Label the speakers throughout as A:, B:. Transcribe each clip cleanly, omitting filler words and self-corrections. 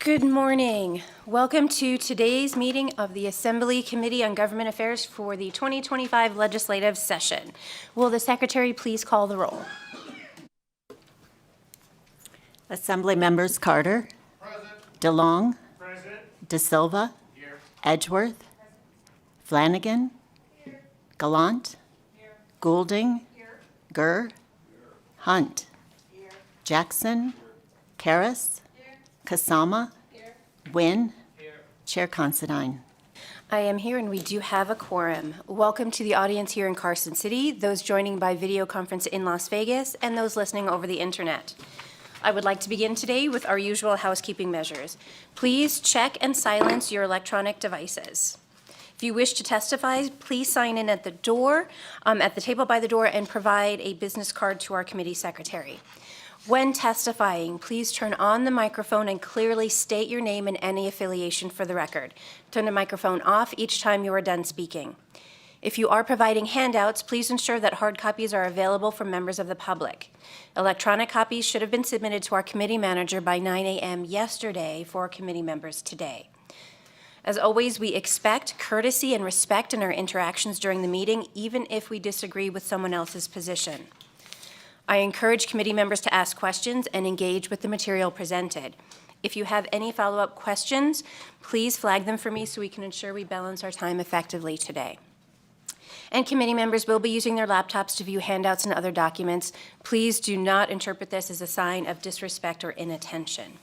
A: Good morning. Welcome to today's meeting of the Assembly Committee on Government Affairs for the 2025 legislative session. Will the Secretary please call the roll?
B: Assembly members Carter. Present. DeLong.
C: Present.
B: De Silva.
C: Here.
B: Edgeworth. Flanagan.
C: Here.
B: Gallant.
C: Here.
B: Goulding.
C: Here.
B: Gurr. Hunt.
C: Here.
B: Jackson. Karras.
C: Here.
B: Kasama.
C: Here.
B: Wynn.
C: Here.
B: Chair Considine.
A: I am here and we do have a quorum. Welcome to the audience here in Carson City, those joining by video conference in Las Vegas, and those listening over the internet. I would like to begin today with our usual housekeeping measures. Please check and silence your electronic devices. If you wish to testify, please sign in at the door, at the table by the door, and provide a business card to our committee secretary. When testifying, please turn on the microphone and clearly state your name and any affiliation for the record. Turn the microphone off each time you are done speaking. If you are providing handouts, please ensure that hard copies are available for members of the public. Electronic copies should have been submitted to our committee manager by 9 a.m. yesterday for committee members today. As always, we expect courtesy and respect in our interactions during the meeting, even if we disagree with someone else's position. I encourage committee members to ask questions and engage with the material presented. If you have any follow-up questions, please flag them for me so we can ensure we balance our time effectively today. And committee members will be using their laptops to view handouts and other documents. Please do not interpret this as a sign of disrespect or inattention.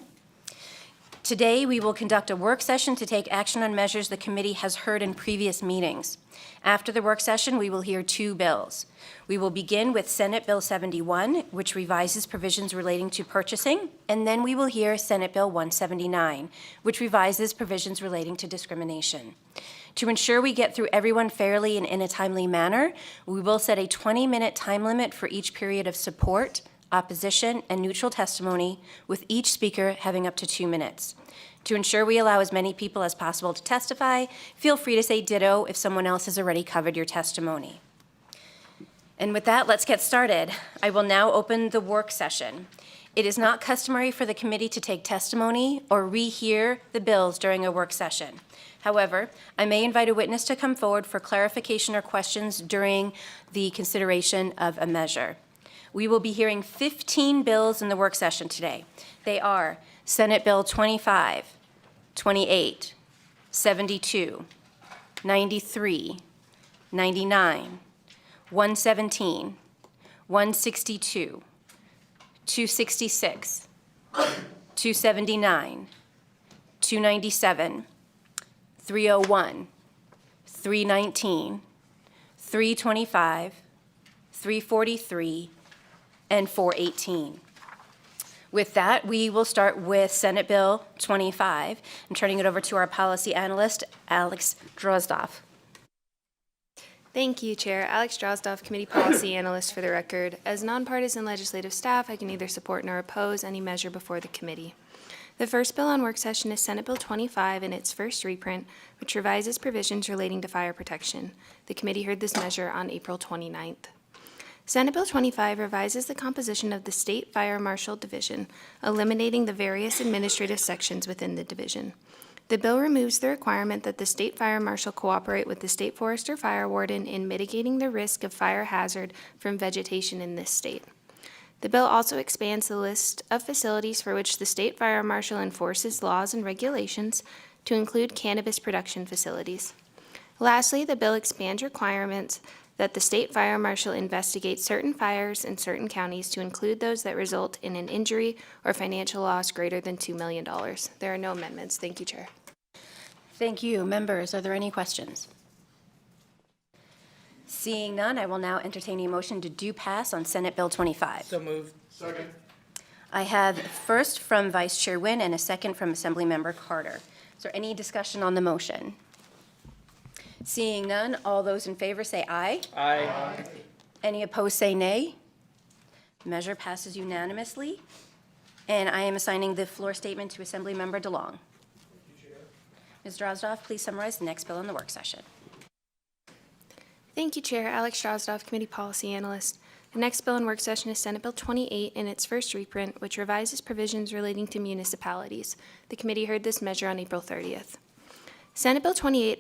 A: Today, we will conduct a work session to take action on measures the committee has heard in previous meetings. After the work session, we will hear two bills. We will begin with Senate Bill 71, which revises provisions relating to purchasing, and then we will hear Senate Bill 179, which revises provisions relating to discrimination. To ensure we get through everyone fairly and in a timely manner, we will set a 20-minute time limit for each period of support, opposition, and neutral testimony, with each speaker having up to 2 minutes. To ensure we allow as many people as possible to testify, feel free to say ditto if someone else has already covered your testimony. And with that, let's get started. I will now open the work session. It is not customary for the committee to take testimony or rehear the bills during a work session. However, I may invite a witness to come forward for clarification or questions during the consideration of a measure. We will be hearing 15 bills in the work session today. They are Senate Bill 25, 28, 72, 93, 99, 117, 162, 266, 279, 297, 301, 319, 325, 343, and 418. With that, we will start with Senate Bill 25. I'm turning it over to our policy analyst, Alex Drozdoff.
D: Thank you, Chair. Alex Drozdoff, Committee Policy Analyst for the record. As nonpartisan legislative staff, I can neither support nor oppose any measure before the committee. The first bill on work session is Senate Bill 25 in its first reprint, which revises provisions relating to fire protection. The committee heard this measure on April 29th. Senate Bill 25 revises the composition of the State Fire Marshal Division, eliminating the various administrative sections within the division. The bill removes the requirement that the State Fire Marshal cooperate with the State Forest or Fire Warden in mitigating the risk of fire hazard from vegetation in this state. The bill also expands the list of facilities for which the State Fire Marshal enforces laws and regulations to include cannabis production facilities. Lastly, the bill expands requirements that the State Fire Marshal investigate certain fires in certain counties to include those that result in an injury or financial loss greater than $2 million. There are no amendments. Thank you, Chair.
A: Thank you. Members, are there any questions? Seeing none, I will now entertain a motion to do pass on Senate Bill 25.
C: So moved. Second.
A: I have first from Vice Chair Wynn and a second from Assemblymember Carter. Is there any discussion on the motion? Seeing none, all those in favor say aye.
C: Aye.
A: Any opposed say nay. Measure passes unanimously. And I am assigning the floor statement to Assemblymember DeLong. Ms. Drozdoff, please summarize the next bill in the work session.
D: Thank you, Chair. Alex Drozdoff, Committee Policy Analyst. The next bill in work session is Senate Bill 28 in its first reprint, which revises provisions relating to municipalities. The committee heard this measure on April 30th. Senate Bill 28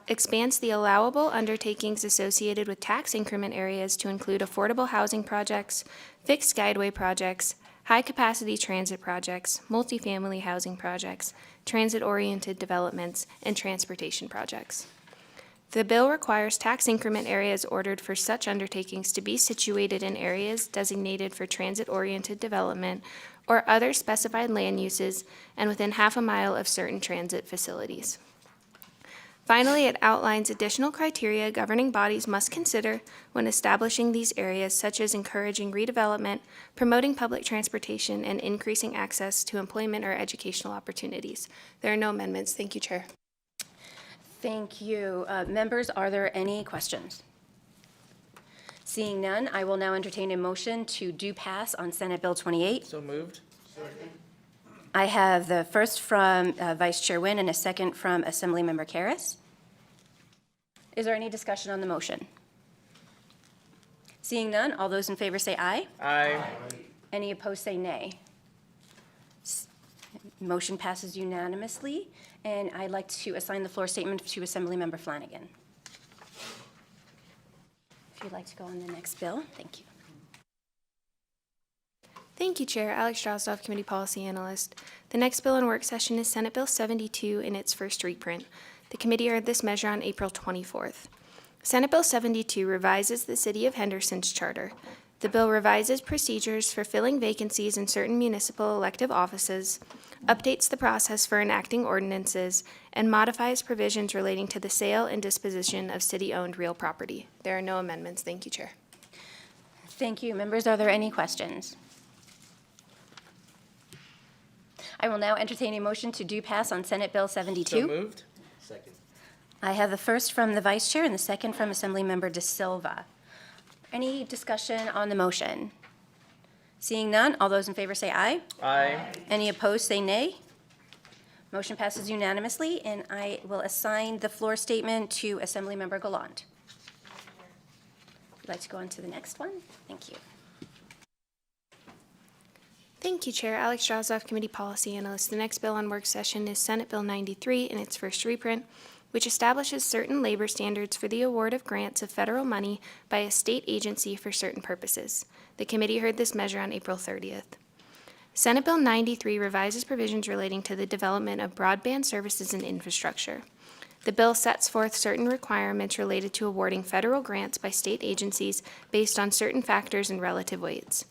D: expands the allowable undertakings associated with tax increment areas to include affordable housing projects, fixed guideway projects, high-capacity transit projects, multifamily housing projects, transit-oriented developments, and transportation projects. The bill requires tax increment areas ordered for such undertakings to be situated in areas designated for transit-oriented development or other specified land uses and within half a mile of certain transit facilities. Finally, it outlines additional criteria governing bodies must consider when establishing these areas, such as encouraging redevelopment, promoting public transportation, and increasing access to employment or educational opportunities. There are no amendments. Thank you, Chair.
A: Thank you. Members, are there any questions? Seeing none, I will now entertain a motion to do pass on Senate Bill 28.
C: So moved.
A: I have the first from Vice Chair Nguyen and a second from Assemblymember Karas. Is there any discussion on the motion? Seeing none, all those in favor say aye.
C: Aye.
A: Any opposed say nay. Motion passes unanimously, and I'd like to assign the floor statement to Assemblymember Flanagan. If you'd like to go on the next bill, thank you.
D: Thank you, Chair. Alex Drozdoff, Committee Policy Analyst. The next bill in work session is Senate Bill 72 in its first reprint. The committee heard this measure on April 24th. Senate Bill 72 revises the City of Henderson's charter. The bill revises procedures for filling vacancies in certain municipal elective offices, updates the process for enacting ordinances, and modifies provisions relating to the sale and disposition of city-owned real property. There are no amendments. Thank you, Chair.
A: Thank you. Members, are there any questions? I will now entertain a motion to do pass on Senate Bill 72.
C: So moved. Second.
A: I have the first from the Vice Chair and the second from Assemblymember De Silva. Any discussion on the motion? Seeing none, all those in favor say aye.
C: Aye.
A: Any opposed say nay. Motion passes unanimously, and I will assign the floor statement to Assemblymember Gallant. Would you like to go on to the next one? Thank you.
D: Thank you, Chair. Alex Drozdoff, Committee Policy Analyst. The next bill on work session is Senate Bill 93 in its first reprint, which establishes certain labor standards for the award of grants of federal money by a state agency for certain purposes. The committee heard this measure on April 30th. Senate Bill 93 revises provisions relating to the development of broadband services and infrastructure. The bill sets forth certain requirements related to awarding federal grants by state agencies based on certain factors and relative weights.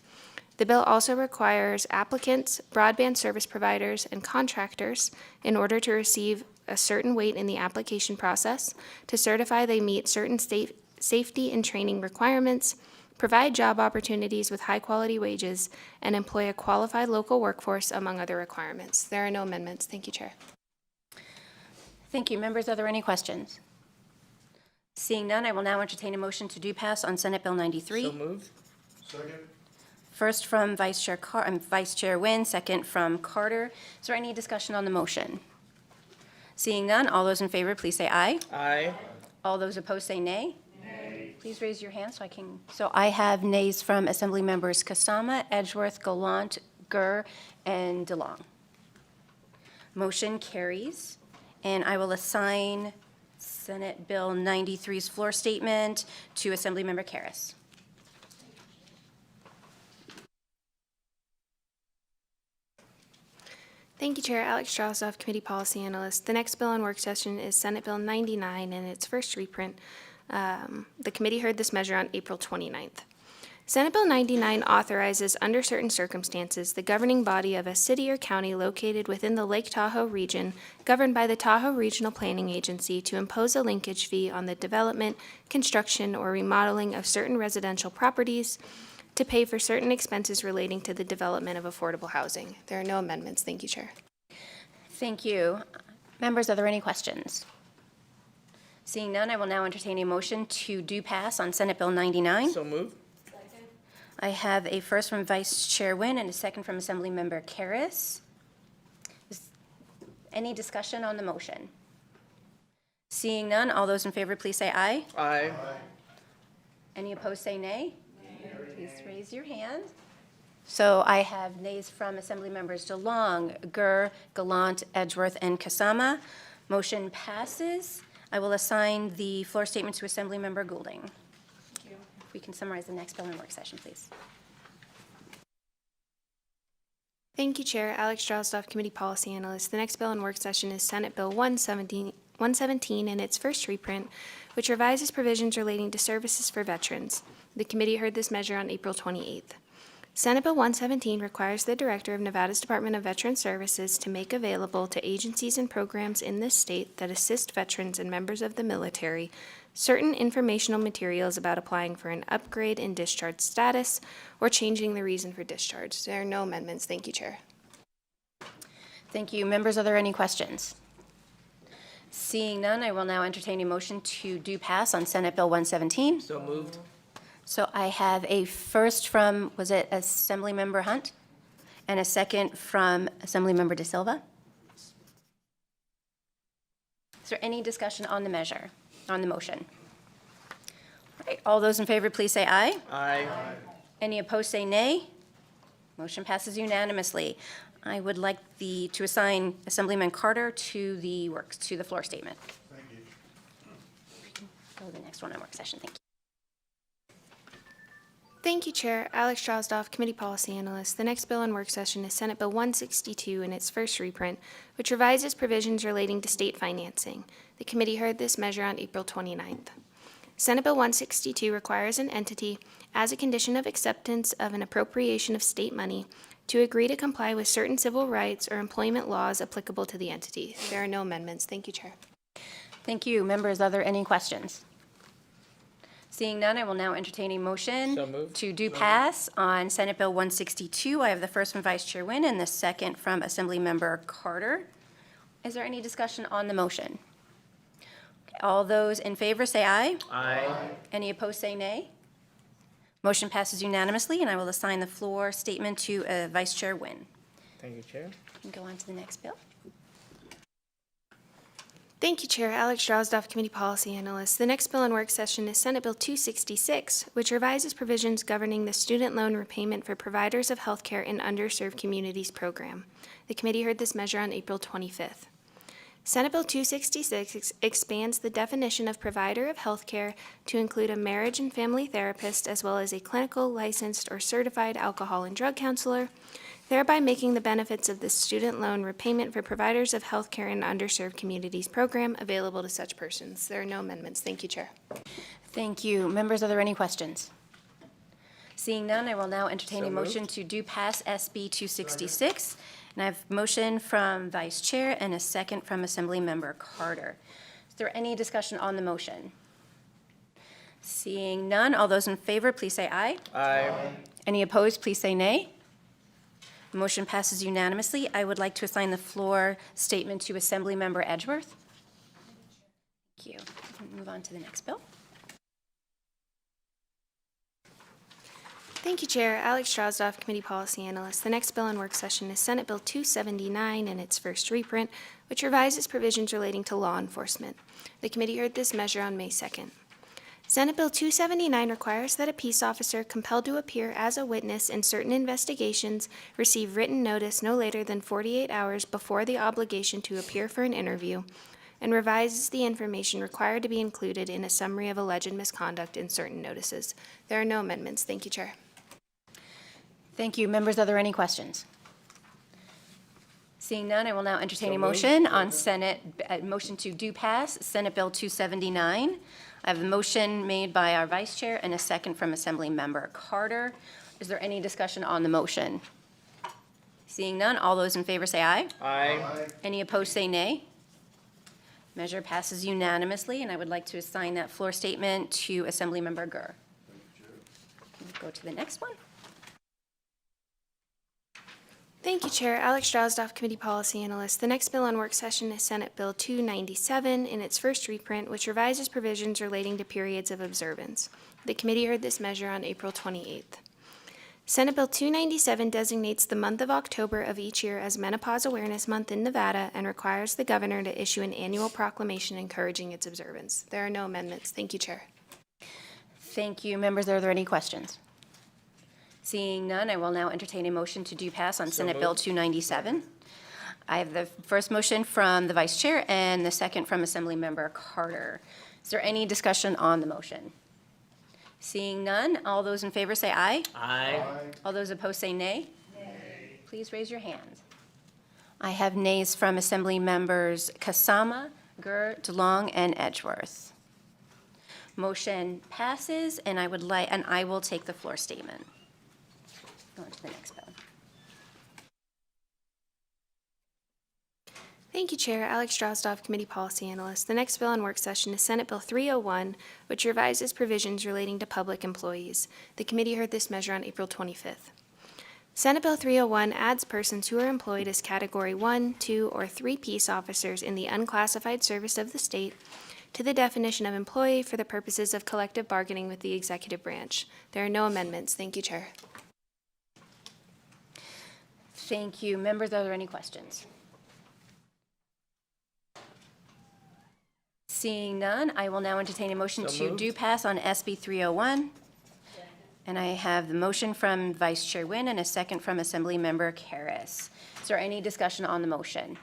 D: The bill also requires applicants, broadband service providers, and contractors, in order to receive a certain weight in the application process, to certify they meet certain state safety and training requirements, provide job opportunities with high-quality wages, and employ a qualified local workforce, among other requirements. There are no amendments. Thank you, Chair.
A: Thank you. Members, are there any questions? Seeing none, I will now entertain a motion to do pass on Senate Bill 93.
C: So moved.
E: Second.
A: First from Vice Chair Nguyen, second from Carter. Is there any discussion on the motion? Seeing none, all those in favor, please say aye.
C: Aye.
A: All those opposed say nay. Nay. Please raise your hand so I can. So I have nays from Assembly Members Kasama, Edgeworth, Gallant, Gurr, and DeLong. Motion carries, and I will assign Senate Bill 93's floor statement to Assemblymember Karas.
D: Thank you, Chair. Alex Drozdoff, Committee Policy Analyst. The next bill on work session is Senate Bill 99 in its first reprint. The committee heard this measure on April 29th. Senate Bill 99 authorizes, under certain circumstances, the governing body of a city or county located within the Lake Tahoe region, governed by the Tahoe Regional Planning Agency, to impose a linkage fee on the development, construction, or remodeling of certain residential properties, to pay for certain expenses relating to the development of affordable housing. There are no amendments. Thank you, Chair.
A: Thank you. Members, are there any questions? Seeing none, I will now entertain a motion to do pass on Senate Bill 99.
C: So moved.
A: I have a first from Vice Chair Nguyen and a second from Assemblymember Karas. Any discussion on the motion? Seeing none, all those in favor, please say aye.
C: Aye.
A: Any opposed, say nay. Please raise your hand. So I have nays from Assembly Members DeLong, Gur, Gallant, Edgeworth, and Kasama. Motion passes. I will assign the floor statement to Assembly Member Goulding. If we can summarize the next bill in work session, please.
D: Thank you, Chair. Alex Drozdoff, Committee Policy Analyst. The next bill in work session is Senate Bill 117 in its first reprint, which revises provisions relating to services for veterans. The committee heard this measure on April 28th. Senate Bill 117 requires the Director of Nevada's Department of Veterans Services to make available to agencies and programs in this state that assist veterans and members of the military certain informational materials about applying for an upgrade in discharge status or changing the reason for discharge. There are no amendments. Thank you, Chair.
A: Thank you. Members, are there any questions? Seeing none, I will now entertain a motion to do pass on Senate Bill 117.
C: So moved.
A: So I have a first from, was it Assemblymember Hunt? And a second from Assemblymember De Silva? Is there any discussion on the measure, on the motion? All right, all those in favor, please say aye.
C: Aye.
A: Any opposed, say nay. Motion passes unanimously. I would like to assign Assemblyman Carter to the floor statement.
E: Thank you.
A: Go to the next one on work session, thank you.
D: Thank you, Chair. Alex Drozdoff, Committee Policy Analyst. The next bill in work session is Senate Bill 162 in its first reprint, which revises provisions relating to state financing. The committee heard this measure on April 29th. Senate Bill 162 requires an entity, as a condition of acceptance of an appropriation of state money, to agree to comply with certain civil rights or employment laws applicable to the entity. There are no amendments. Thank you, Chair.
A: Thank you. Members, are there any questions? Seeing none, I will now entertain a motion
C: So moved.
A: to do pass on Senate Bill 162. I have the first from Vice Chair Nguyen and the second from Assemblymember Carter. Is there any discussion on the motion? Okay, all those in favor say aye.
C: Aye.
A: Any opposed say nay. Motion passes unanimously, and I will assign the floor statement to Vice Chair Nguyen.
C: Thank you, Chair.
A: And go on to the next bill.
D: Thank you, Chair. Alex Drozdoff, Committee Policy Analyst. The next bill in work session is Senate Bill 266, which revises provisions governing the student loan repayment for providers of health care in underserved communities program. The committee heard this measure on April 25th. Senate Bill 266 expands the definition of provider of health care to include a marriage and family therapist as well as a clinical, licensed, or certified alcohol and drug counselor, thereby making the benefits of the student loan repayment for providers of health care in underserved communities program available to such persons. There are no amendments. Thank you, Chair.
A: Thank you. Members, are there any questions? Seeing none, I will now entertain a motion to do pass SB 266. And I have a motion from Vice Chair and a second from Assemblymember Carter. Is there any discussion on the motion? Seeing none, all those in favor, please say aye.
C: Aye.
A: Any opposed, please say nay. The motion passes unanimously. I would like to assign the floor statement to Assemblymember Edgeworth. Thank you. Move on to the next bill.
D: Thank you, Chair. Alex Drozdoff, Committee Policy Analyst. The next bill in work session is Senate Bill 279 in its first reprint, which revises provisions relating to law enforcement. The committee heard this measure on May 2nd. Senate Bill 279 requires that a peace officer compelled to appear as a witness in certain investigations receive written notice no later than 48 hours before the obligation to appear for an interview, and revises the information required to be included in a summary of alleged misconduct in certain notices. There are no amendments. Thank you, Chair.
A: Thank you. Members, are there any questions? Seeing none, I will now entertain
C: So
A: a
C: moved.
A: motion on motion to do pass Senate Bill 279. I have a motion made by our Vice Chair and a second from Assemblymember Carter. Is there any discussion on the motion? Seeing none, all those in favor say aye.
C: Aye.
A: Any opposed say nay. Measure passes unanimously, and I would like to assign that floor statement to Assemblymember Gur. Go to the next one.
D: Thank you, Chair. Alex Drozdoff, Committee Policy Analyst. The next bill on work session is Senate Bill 297 in its first reprint, which revises provisions relating to periods of observance. The committee heard this measure on April 28th. Senate Bill 297 designates the month of October of each year as Menopause Awareness Month in Nevada and requires the governor to issue an annual proclamation encouraging its observance. There are no amendments. Thank you, Chair.
A: Thank you. Members, are there any questions? Seeing none, I will now entertain a motion to do pass on Senate Bill 297. I have the first motion from the Vice Chair and the second from Assemblymember Carter. Is there any discussion on the motion? Seeing none, all those in favor say aye.
C: Aye.
A: All those opposed say nay. Please raise your hands. I have nays from Assembly Members Kasama, Gur, DeLong, and Edgeworth. Motion passes, and I will take the floor statement. Go on to the next bill.
D: Thank you, Chair. Alex Drozdoff, Committee Policy Analyst. The next bill on work session is Senate Bill 301, which revises provisions relating to public employees. The committee heard this measure on April 25th. Senate Bill 301 adds persons who are employed as Category 1, 2, or 3 peace officers in the unclassified service of the state to the definition of employee for the purposes of collective bargaining with the executive branch. There are no amendments. Thank you, Chair.
A: Thank you. Members, are there any questions? Seeing none, I will now entertain a motion to do pass on SB 301. And I have the motion from Vice Chair Nguyen and a second from Assemblymember Karas. Is there any discussion on the motion?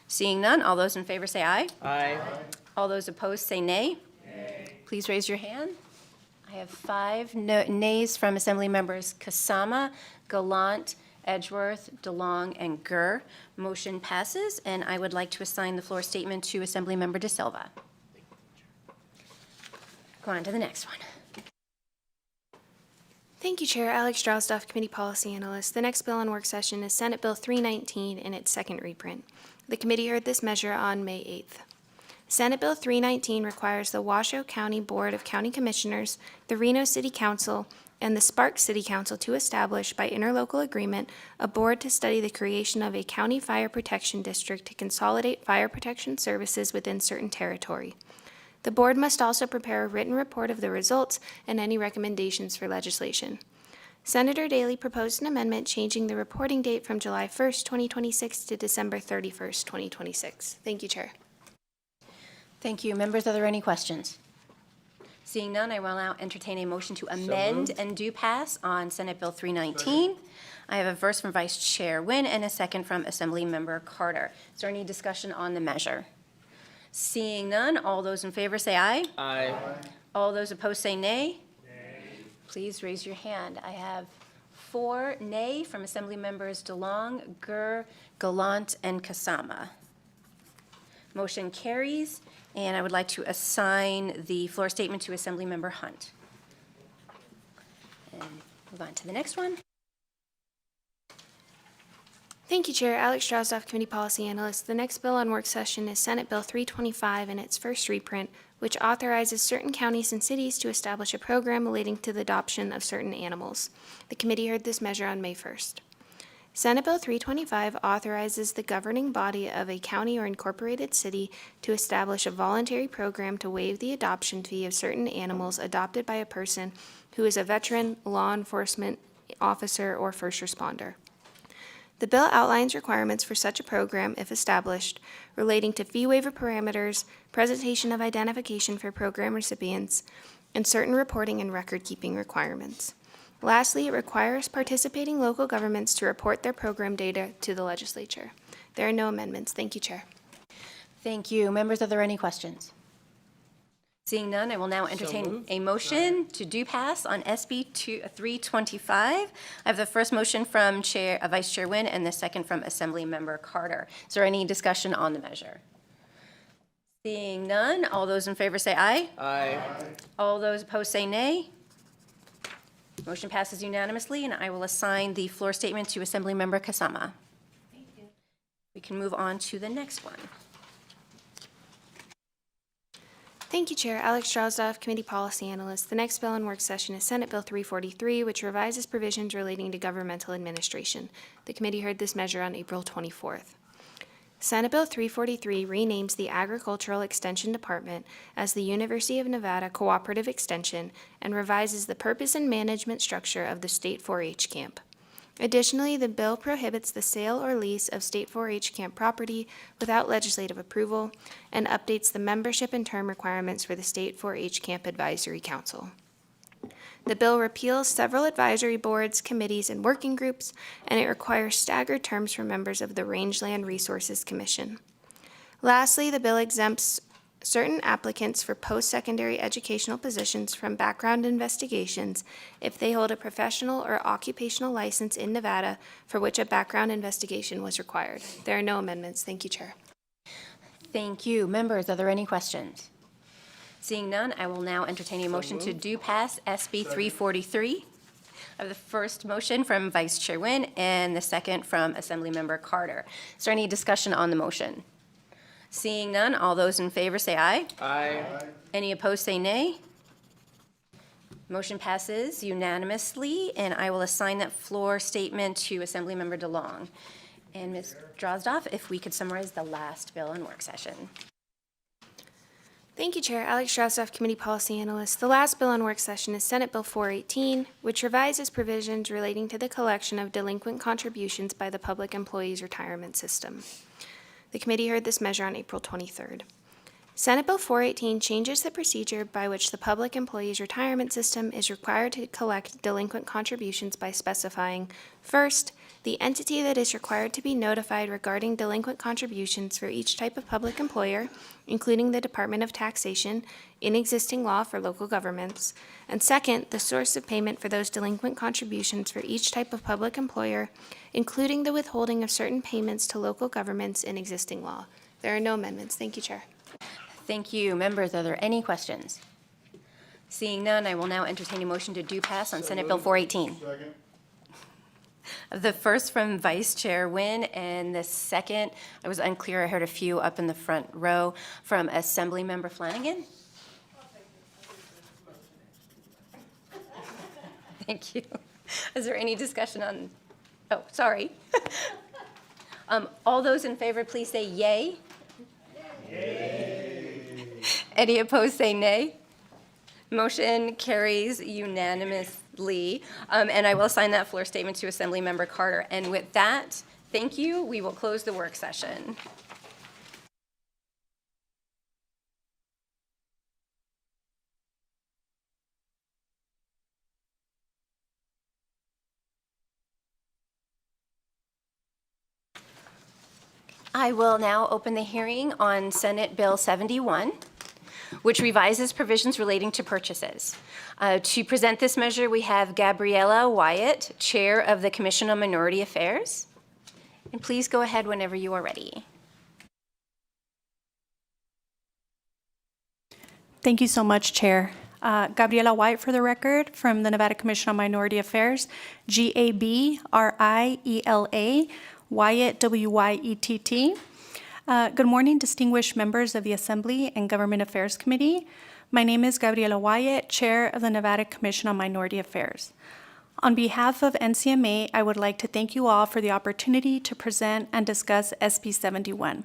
A: Seeing none, all those in favor say aye.
C: Aye.
A: All those opposed say nay. Please raise your hand. I have 5 nays from Assembly Members Kasama, Gallant, Edgeworth, DeLong, and Gur. Motion passes, and I would like to assign the floor statement to Assemblymember De Silva. Go on to the next one.
D: Thank you, Chair. Alex Drozdoff, Committee Policy Analyst. The next bill on work session is Senate Bill 319 in its second reprint. The committee heard this measure on May 8th. Senate Bill 319 requires the Washoe County Board of County Commissioners, the Reno City Council, and the Sparks City Council to establish, by interlocal agreement, a board to study the creation of a county fire protection district to consolidate fire protection services within certain territory. The board must also prepare a written report of the results and any recommendations for legislation. Senator Daley proposed an amendment changing the reporting date from July 1st, 2026 to December 31st, 2026. Thank you, Chair.
A: Thank you. Members, are there any questions? Seeing none, I will now entertain a motion to amend and do pass on Senate Bill 319. I have a verse from Vice Chair Nguyen and a second from Assemblymember Carter. Is there any discussion on the measure? Seeing none, all those in favor say aye.
C: Aye.
A: All those opposed say nay. Please raise your hand. I have 4 nay from Assembly Members DeLong, Gur, Gallant, and Kasama. Motion carries, and I would like to assign the floor statement to Assemblymember Hunt. And move on to the next one.
D: Thank you, Chair. Alex Drozdoff, Committee Policy Analyst. The next bill on work session is Senate Bill 325 in its first reprint, which authorizes certain counties and cities to establish a program relating to the adoption of certain animals. The committee heard this measure on May 1st. Senate Bill 325 authorizes the governing body of a county or incorporated city to establish a voluntary program to waive the adoption fee of certain animals adopted by a person who is a veteran, law enforcement officer, or first responder. The bill outlines requirements for such a program, if established, relating to fee waiver parameters, presentation of identification for program recipients, and certain reporting and record-keeping requirements. Lastly, it requires participating local governments to report their program data to the legislature. There are no amendments. Thank you, Chair.
A: Thank you. Members, are there any questions? Seeing none, I will now entertain a motion to do pass on SB 325. I have the first motion from Vice Chair Nguyen and the second from Assemblymember Carter. Is there any discussion on the measure? Seeing none, all those in favor say aye.
C: Aye.
A: All those opposed say nay. Motion passes unanimously, and I will assign the floor statement to Assemblymember Kasama. Thank you. We can move on to the next one.
D: Thank you, Chair. Alex Drozdoff, Committee Policy Analyst. The next bill on work session is Senate Bill 343, which revises provisions relating to governmental administration. The committee heard this measure on April 24th. Senate Bill 343 renames the Agricultural Extension Department as the University of Nevada Cooperative Extension and revises the purpose and management structure of the State 4-H camp. Additionally, the bill prohibits the sale or lease of State 4-H camp property without legislative approval and updates the membership and term requirements for the State 4-H Camp Advisory Council. The bill repeals several advisory boards, committees, and working groups, and it requires staggered terms for members of the Rangeland Resources Commission. Lastly, the bill exempts certain applicants for post-secondary educational positions from background investigations if they hold a professional or occupational license in Nevada for which a background investigation was required. There are no amendments. Thank you, Chair.
A: Thank you. Members, are there any questions? Seeing none, I will now entertain a motion to do pass SB 343. I have the first motion from Vice Chair Nguyen and the second from Assemblymember Carter. Is there any discussion on the motion? Seeing none, all those in favor say aye.
C: Aye.
A: Any opposed say nay. Motion passes unanimously, and I will assign that floor statement to Assemblymember DeLong. And Ms. Drozdoff, if we could summarize the last bill in work session.
D: Thank you, Chair. Alex Drozdoff, Committee Policy Analyst. The last bill on work session is Senate Bill 418, which revises provisions relating to the collection of delinquent contributions by the Public Employees Retirement System. The committee heard this measure on April 23rd. Senate Bill 418 changes the procedure by which the Public Employees Retirement System is required to collect delinquent contributions by specifying, first, the entity that is required to be notified regarding delinquent contributions for each type of public employer, including the Department of Taxation, in existing law for local governments, and second, the source of payment for those delinquent contributions for each type of public employer, including the withholding of certain payments to local governments in existing law. There are no amendments. Thank you, Chair.
A: Thank you. Members, are there any questions? Seeing none, I will now entertain a motion to do pass on Senate Bill 418.
C: Second.
A: The first from Vice Chair Nguyen, and the second, I was unclear, I heard a few up in the front row, from Assemblymember Flanagan. Thank you. Is there any discussion on, oh, sorry. All those in favor, please say yay. Yay. Any opposed, say nay. Motion carries unanimously, and I will assign that floor statement to Assemblymember Carter. And with that, thank you. We will close the work session. I will now open the hearing on Senate Bill 71, which revises provisions relating to purchases. To present this measure, we have Gabriella Wyatt, Chair of the Commission on Minority Affairs. And please go ahead whenever you are ready.
E: Thank you so much, Chair. Gabriella Wyatt, for the record, from the Nevada Commission on Minority Affairs, Gabriela, Wyatt, Wyett. Good morning, distinguished members of the Assembly and Government Affairs Committee. My name is Gabriella Wyatt, Chair of the Nevada Commission on Minority Affairs. On behalf of NCMA, I would like to thank you all for the opportunity to present and discuss SB 71.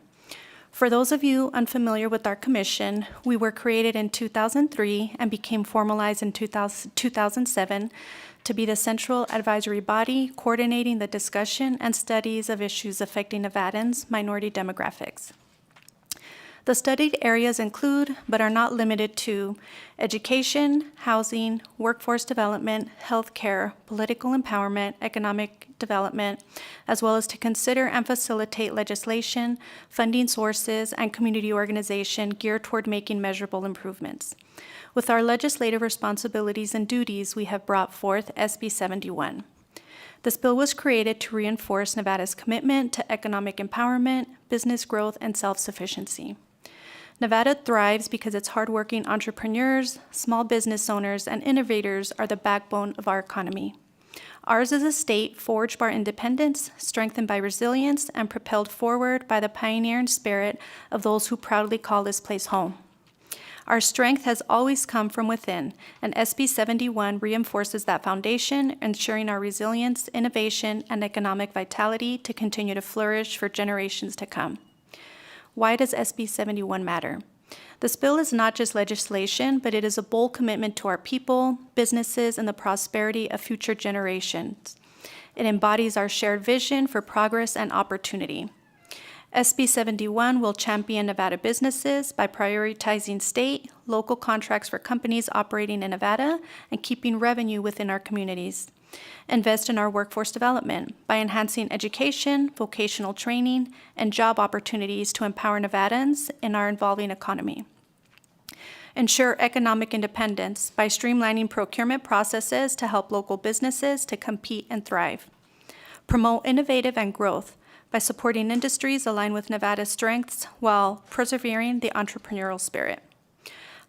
E: For those of you unfamiliar with our commission, we were created in 2003 and became formalized in 2007 to be the central advisory body coordinating the discussion and studies of issues affecting Nevadans' minority demographics. The studied areas include, but are not limited to, education, housing, workforce development, healthcare, political empowerment, economic development, as well as to consider and facilitate legislation, funding sources, and community organization geared toward making measurable improvements. With our legislative responsibilities and duties, we have brought forth SB 71. This bill was created to reinforce Nevada's commitment to economic empowerment, business growth, and self-sufficiency. Nevada thrives because its hardworking entrepreneurs, small business owners, and innovators are the backbone of our economy. Ours is a state forged by independence, strengthened by resilience, and propelled forward by the pioneering spirit of those who proudly call this place home. Our strength has always come from within, and SB 71 reinforces that foundation, ensuring our resilience, innovation, and economic vitality to continue to flourish for generations to come. Why does SB 71 matter? This bill is not just legislation, but it is a bold commitment to our people, businesses, and the prosperity of future generations. It embodies our shared vision for progress and opportunity. SB 71 will champion Nevada businesses by prioritizing state, local contracts for companies operating in Nevada and keeping revenue within our communities. Invest in our workforce development by enhancing education, vocational training, and job opportunities to empower Nevadans in our evolving economy. Ensure economic independence by streamlining procurement processes to help local businesses to compete and thrive. Promote innovative and growth by supporting industries aligned with Nevada's strengths while persevering the entrepreneurial spirit.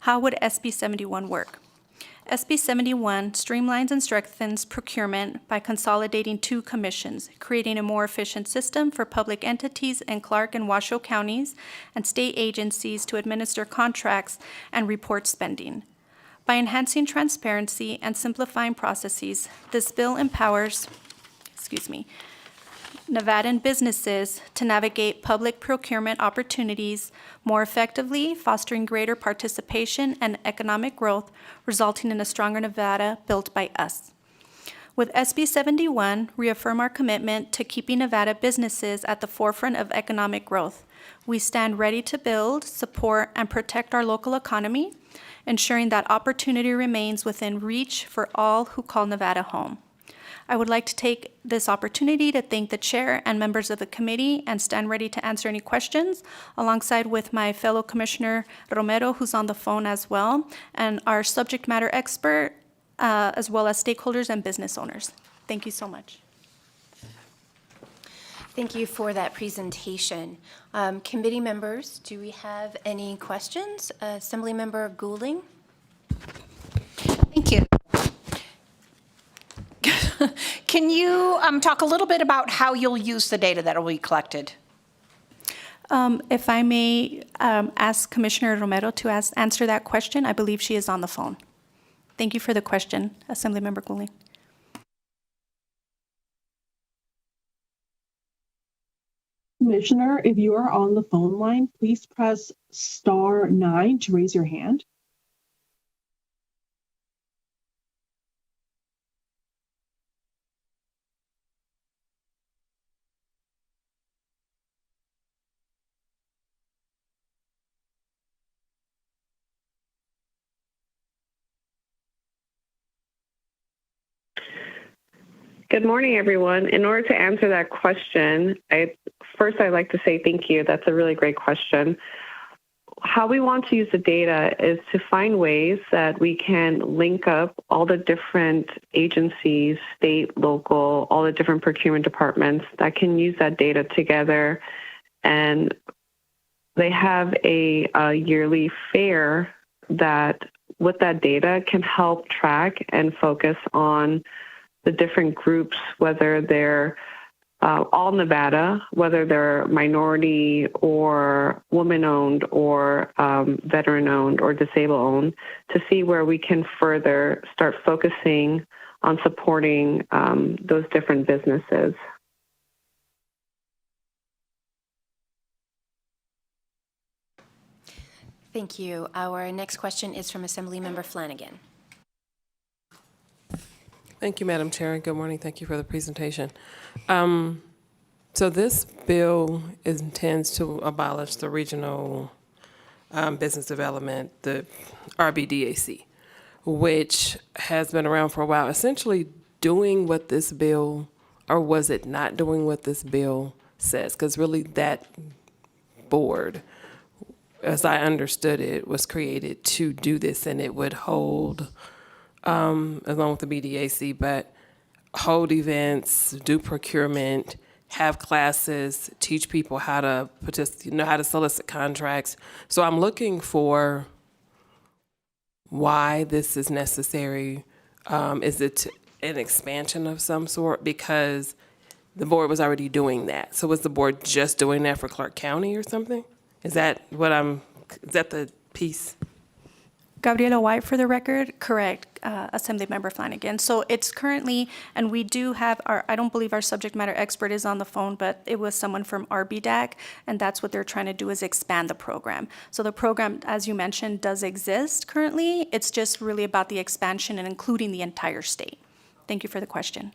E: How would SB 71 work? SB 71 streamlines and strengthens procurement by consolidating 2 commissions, creating a more efficient system for public entities in Clark and Washoe counties and state agencies to administer contracts and report spending. By enhancing transparency and simplifying processes, this bill empowers, Nevadan businesses to navigate public procurement opportunities more effectively, fostering greater participation and economic growth, resulting in a stronger Nevada built by us. With SB 71, reaffirm our commitment to keeping Nevada businesses at the forefront of economic growth. We stand ready to build, support, and protect our local economy, ensuring that opportunity remains within reach for all who call Nevada home. I would like to take this opportunity to thank the chair and members of the committee and stand ready to answer any questions alongside with my fellow Commissioner Romero, who's on the phone as well, and our subject matter expert, as well as stakeholders and business owners. Thank you so much.
A: Thank you for that presentation. Committee members, do we have any questions? Assemblymember Goulding?
C: Thank you. Can you talk a little bit about how you'll use the data that will be collected?
E: If I may ask Commissioner Romero to answer that question, I believe she is on the phone. Thank you for the question, Assemblymember Goulding.
F: Commissioner, if you are on the phone line, please press *9 to raise your hand.
G: Good morning, everyone. In order to answer that question, I'd like to say thank you. That's a really great question. How we want to use the data is to find ways that we can link up all the different agencies, state, local, all the different procurement departments that can use that data together. And they have a yearly fair that, with that data, can help track and focus on the different groups, whether they're all Nevada, whether they're minority or woman-owned or veteran-owned or disabled-owned, to see where we can further start focusing on supporting those different businesses.
A: Thank you. Our next question is from Assemblymember Flanagan.
H: Thank you, Madam Chair. Good morning. Thank you for the presentation. So this bill intends to abolish the regional business development, the RBDAC, which has been around for a while, essentially doing what this bill, or was it not doing what this bill says? Because really that board, as I understood it, was created to do this, and it would hold, along with the BDAC, but hold events, do procurement, have classes, teach people how to how to solicit contracts. So I'm looking for why this is necessary. Is it an expansion of some sort? Because the board was already doing that. So was the board just doing that for Clark County or something? Is that the piece?
E: Gabriela White, for the record, correct, Assemblymember Flanagan. So it's currently, and we do have I don't believe our subject matter expert is on the phone, but it was someone from RBDAC, and that's what they're trying to do, is expand the program. So the program, as you mentioned, does exist currently. It's just really about the expansion and including the entire state. Thank you for the question.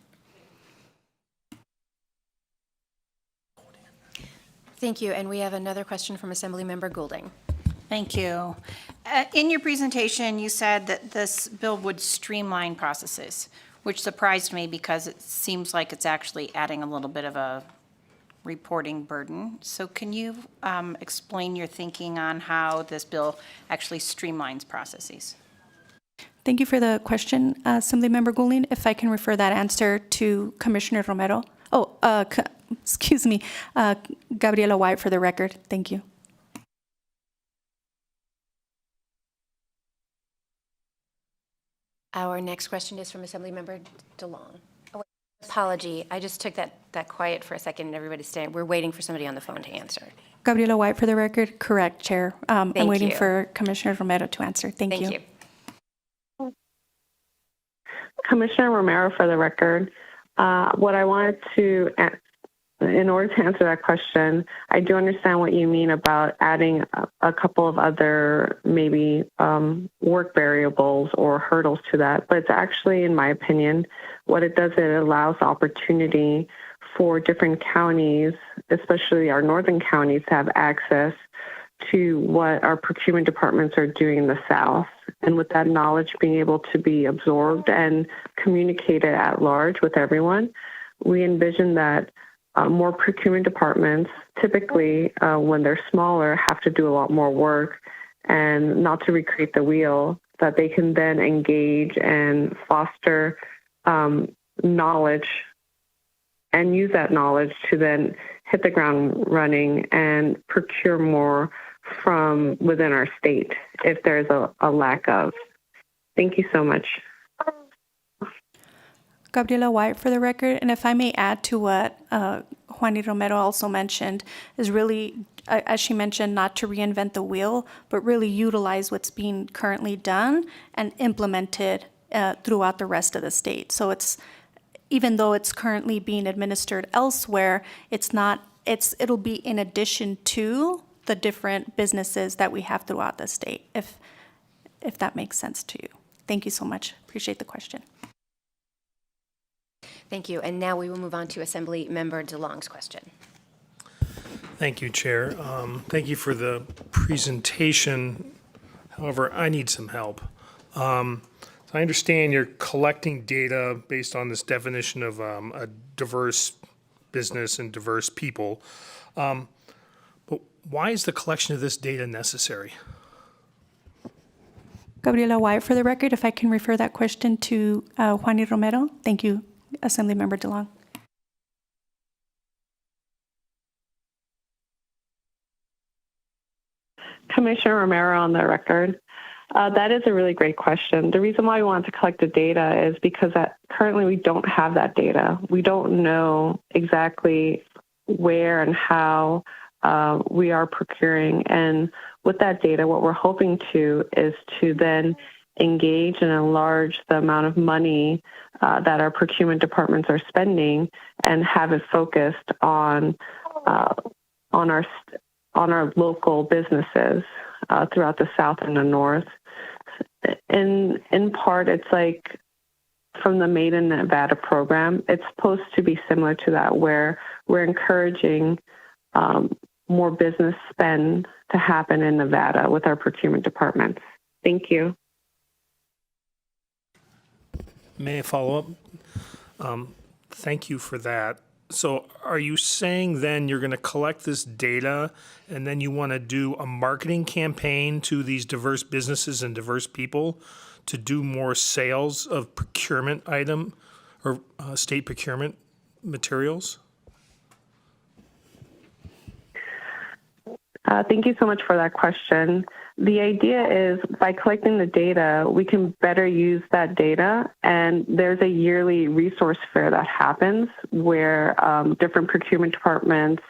A: Thank you, and we have another question from Assemblymember Goulding.
C: Thank you. In your presentation, you said that this bill would streamline processes, which surprised me because it seems like it's actually adding a little bit of a reporting burden. So can you explain your thinking on how this bill actually streamlines processes?
E: Thank you for the question, Assemblymember Goulding. If I can refer that answer to Commissioner Romero. Excuse me, Gabriela White for the record. Thank you.
A: Our next question is from Assemblymember DeLong. Oh, wait, apology, I just took that quiet for a second and everybody's staying. We're waiting for somebody on the phone to answer.
E: Gabriela White for the record. Correct, Chair. I'm
A: Thank
E: waiting
A: you.
E: for Commissioner Romero to answer. Thank you.
A: Thank you.
G: Commissioner Romero for the record. What I wanted to, in order to answer that question, I do understand what you mean about adding a couple of other maybe work variables or hurdles to that. But it's actually, in my opinion, what it does, it allows opportunity for different counties, especially our northern counties, to have access to what our procurement departments are doing in the South. And with that knowledge being able to be absorbed and communicated at large with everyone, we envision that more procurement departments, typically when they're smaller, have to do a lot more work and not to recreate the wheel, that they can then engage and foster knowledge and use that knowledge to then hit the ground running and procure more from within our state if there's a lack of. Thank you so much.
E: Gabriela White for the record. And if I may add to what Juanita Romero also mentioned, is really, as she mentioned, not to reinvent the wheel, but really utilize what's being currently done and implemented throughout the rest of the state. So it's, even though it's currently being administered elsewhere, it'll be in addition to the different businesses that we have throughout the state, if that makes sense to you. Thank you so much. Appreciate the question.
A: Thank you. And now we will move on to Assemblymember DeLong's question.
I: Thank you, Chair. Thank you for the presentation. However, I need some help. So I understand you're collecting data based on this definition of a diverse business and diverse people. But why is the collection of this data necessary?
E: Gabriela White for the record. If I can refer that question to Juanita Romero. Thank you, Assemblymember DeLong.
G: Commissioner Romero on the record. That is a really great question. The reason why we want to collect the data is because currently we don't have that data. We don't know exactly where and how we are procuring. And with that data, what we're hoping to is to then engage and enlarge the amount of money that our procurement departments are spending and have it focused on our local businesses throughout the South and the North. In part, it's like from the Made in Nevada program, it's supposed to be similar to that, where we're encouraging more business spend to happen in Nevada with our procurement departments. Thank you.
I: May I follow up? Thank you for that. So are you saying then you're going to collect this data and then you want to do a marketing campaign to these diverse businesses and diverse people to do more sales of procurement item or state procurement materials?
G: Thank you so much for that question. The idea is by collecting the data, we can better use that data. And there's a yearly resource fair that happens where different procurement departments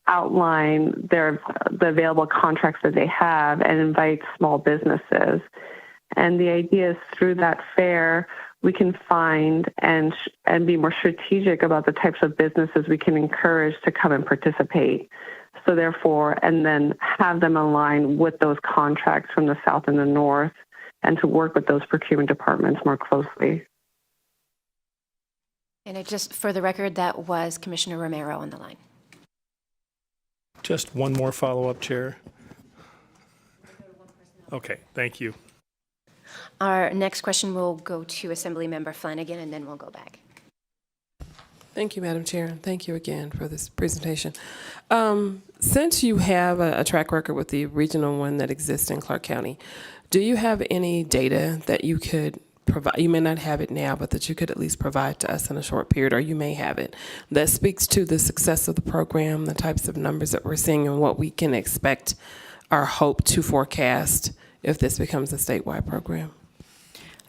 G: outline the available contracts that they have and invite small businesses. And the idea is through that fair, we can find and be more strategic about the types of businesses we can encourage to come and participate. So therefore, and then have them align with those contracts from the South and the North and to work with those procurement departments more closely.
A: And just for the record, that was Commissioner Romero on the line.
I: Just one more follow-up, Chair. Okay, thank you.
A: Our next question will go to Assemblymember Flanagan, and then we'll go back.
H: Thank you, Madam Chair, and thank you again for this presentation. Since you have a track record with the regional one that exists in Clark County, do you have any data that you could provide? You may not have it now, but that you could at least provide to us in a short period, or you may have it, that speaks to the success of the program, the types of numbers that we're seeing, and what we can expect or hope to forecast if this becomes a statewide program?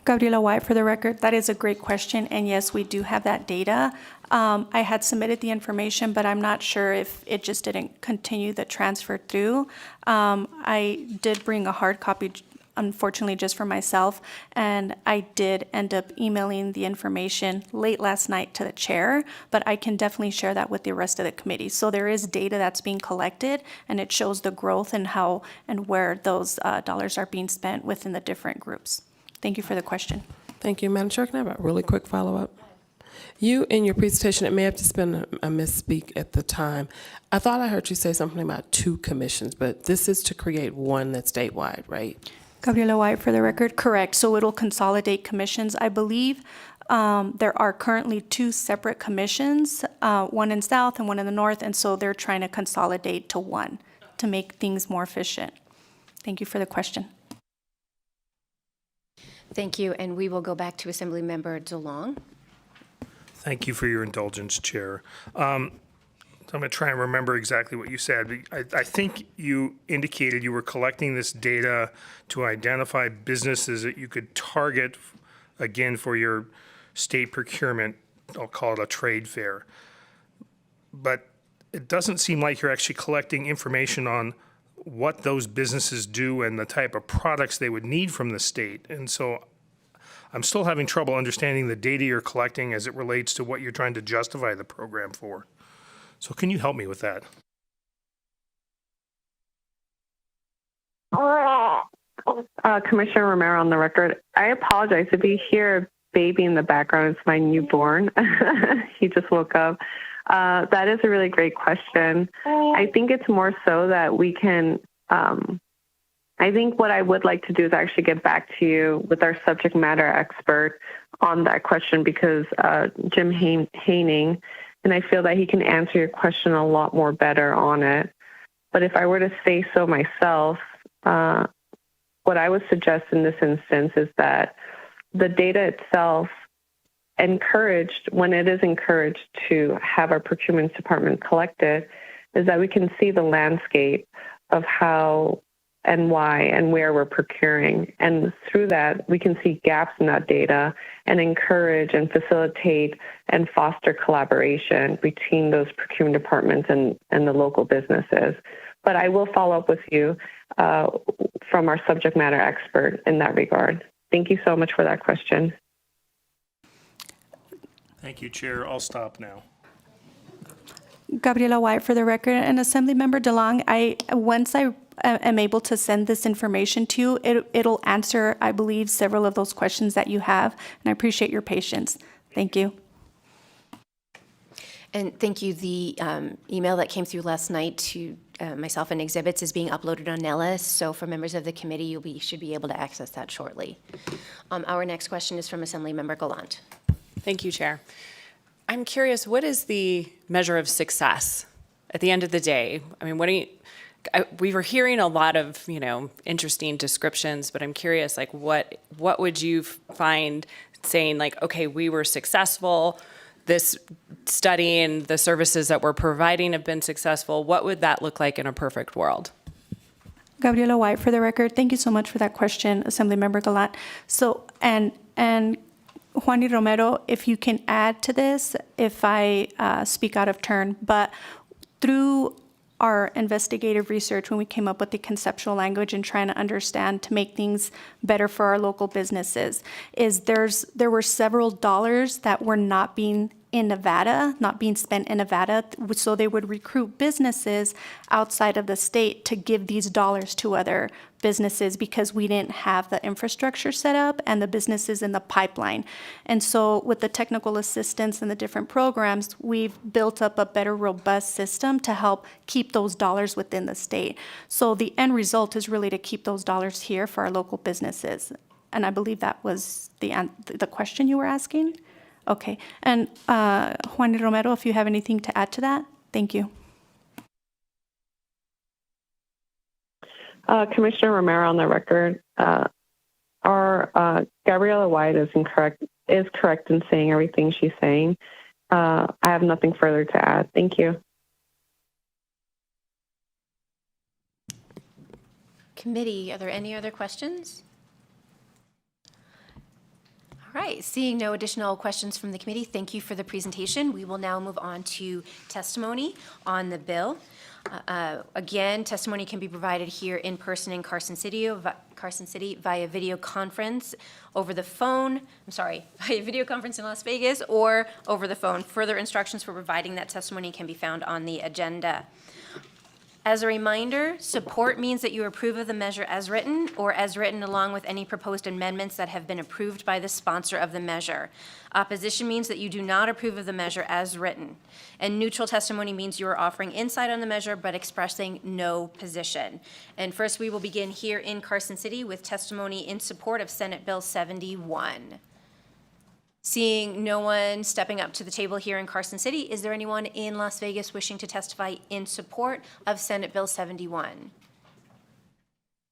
E: Gabriela White, for the record, that is a great question, and yes, we do have that data. I had submitted the information, but I'm not sure if it just didn't continue the transfer through. I did bring a hard copy, unfortunately, just for myself, and I did end up emailing the information late last night to the chair, but I can definitely share that with the rest of the committee. So there is data that's being collected, and it shows the growth and how and where those dollars are being spent within the different groups. Thank you for the question.
H: Thank you, Madam Chair. Can I have a really quick follow-up? You, in your presentation, it may have just been a misspeak at the time. I thought I heard you say something about 2 commissions, but this is to create one that's statewide, right?
E: Gabriela White, for the record, correct. So it'll consolidate commissions. I believe there are currently 2 separate commissions, one in South and one in the North, and so they're trying to consolidate to one to make things more efficient. Thank you for the question.
A: Thank you, and we will go back to Assemblymember DeLong.
I: Thank you for your indulgence, Chair. So I'm going to try and remember exactly what you said. I think you indicated you were collecting this data to identify businesses that you could target, again, for your state procurement. I'll call it a trade fair. But it doesn't seem like you're actually collecting information on what those businesses do and the type of products they would need from the state. And so I'm still having trouble understanding the data you're collecting as it relates to what you're trying to justify the program for. So can you help me with that?
G: Commissioner Romero on the record. I apologize if you hear a baby in the background. It's my newborn. He just woke up. That is a really great question. I think it's more so that we can, I think what I would like to do is actually get back to you with our subject matter expert on that question, because Jim Haining, and I feel that he can answer your question a lot more better on it. But if I were to say so myself, what I would suggest in this instance is that the data itself encouraged, when it is encouraged to have our procurement department collect it, is that we can see the landscape of how and why and where we're procuring. And through that, we can see gaps in that data and encourage and facilitate and foster collaboration between those procurement departments and the local businesses. But I will follow up with you from our subject matter expert in that regard. Thank you so much for that question.
I: Thank you, Chair. I'll stop now.
E: Gabriela White, for the record, and Assemblymember DeLong, once I am able to send this information to you, it'll answer, I believe, several of those questions that you have, and I appreciate your patience. Thank you.
A: And thank you. The email that came through last night to myself and exhibits is being uploaded on Nellis, so for members of the committee, you should be able to access that shortly. Our next question is from Assemblymember Gallant.
J: Thank you, Chair. I'm curious, what is the measure of success at the end of the day? I mean, we were hearing a lot of, interesting descriptions, but I'm curious, like, what would you find saying, like, okay, we were successful, this study and the services that we're providing have been successful? What would that look like in a perfect world?
E: Gabriela White, for the record, thank you so much for that question, Assemblymember Gallant. So, and Juani Romero, if you can add to this, if I speak out of turn, but through our investigative research, when we came up with the conceptual language and trying to understand to make things better for our local businesses, there were several dollars that were not being in Nevada, not being spent in Nevada. So they would recruit businesses outside of the state to give these dollars to other businesses because we didn't have the infrastructure set up and the businesses in the pipeline. And so with the technical assistance and the different programs, we've built up a better, robust system to help keep those dollars within the state. So the end result is really to keep those dollars here for our local businesses. And I believe that was the question you were asking? Okay. And Juan Romero, if you have anything to add to that, thank you.
G: Commissioner Romero, on the record, our Gabriela White is correct in saying everything she's saying. I have nothing further to add. Thank you.
A: Committee, are there any other questions? All right, seeing no additional questions from the committee, thank you for the presentation. We will now move on to testimony on the bill. Again, testimony can be provided here in person in Carson City via video conference over the phone, via video conference in Las Vegas or over the phone. Further instructions for providing that testimony can be found on the agenda. As a reminder, support means that you approve of the measure as written or as written along with any proposed amendments that have been approved by the sponsor of the measure. Opposition means that you do not approve of the measure as written. And neutral testimony means you are offering insight on the measure but expressing no position. And first, we will begin here in Carson City with testimony in support of Senate Bill 71. Seeing no one stepping up to the table here in Carson City, is there anyone in Las Vegas wishing to testify in support of Senate Bill 71?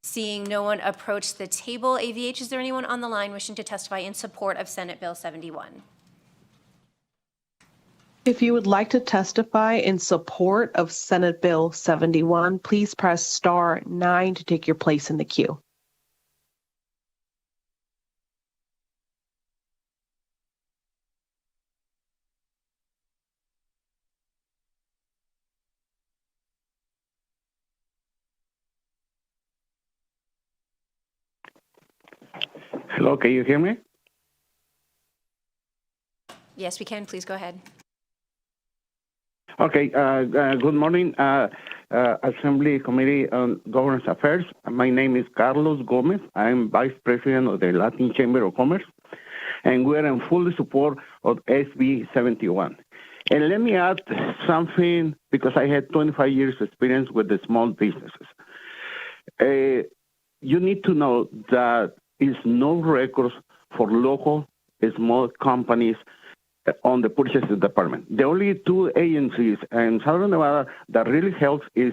A: Seeing no one approach the table, AVH, is there anyone on the line wishing to testify in support of Senate Bill 71?
F: If you would like to testify in support of Senate Bill 71, please press star 9 to take your place in the queue.
K: Hello, can you hear me?
A: Yes, we can. Please go ahead.
K: Okay, good morning, Assembly Committee on Government Affairs. My name is Carlos Gomez. I'm Vice President of the Latin Chamber of Commerce, and we are in full support of SB 71. And let me add something, because I had 25 years experience with the small businesses. You need to know that is no records for local small companies on the purchasing department. The only two agencies in Southern Nevada that really helps is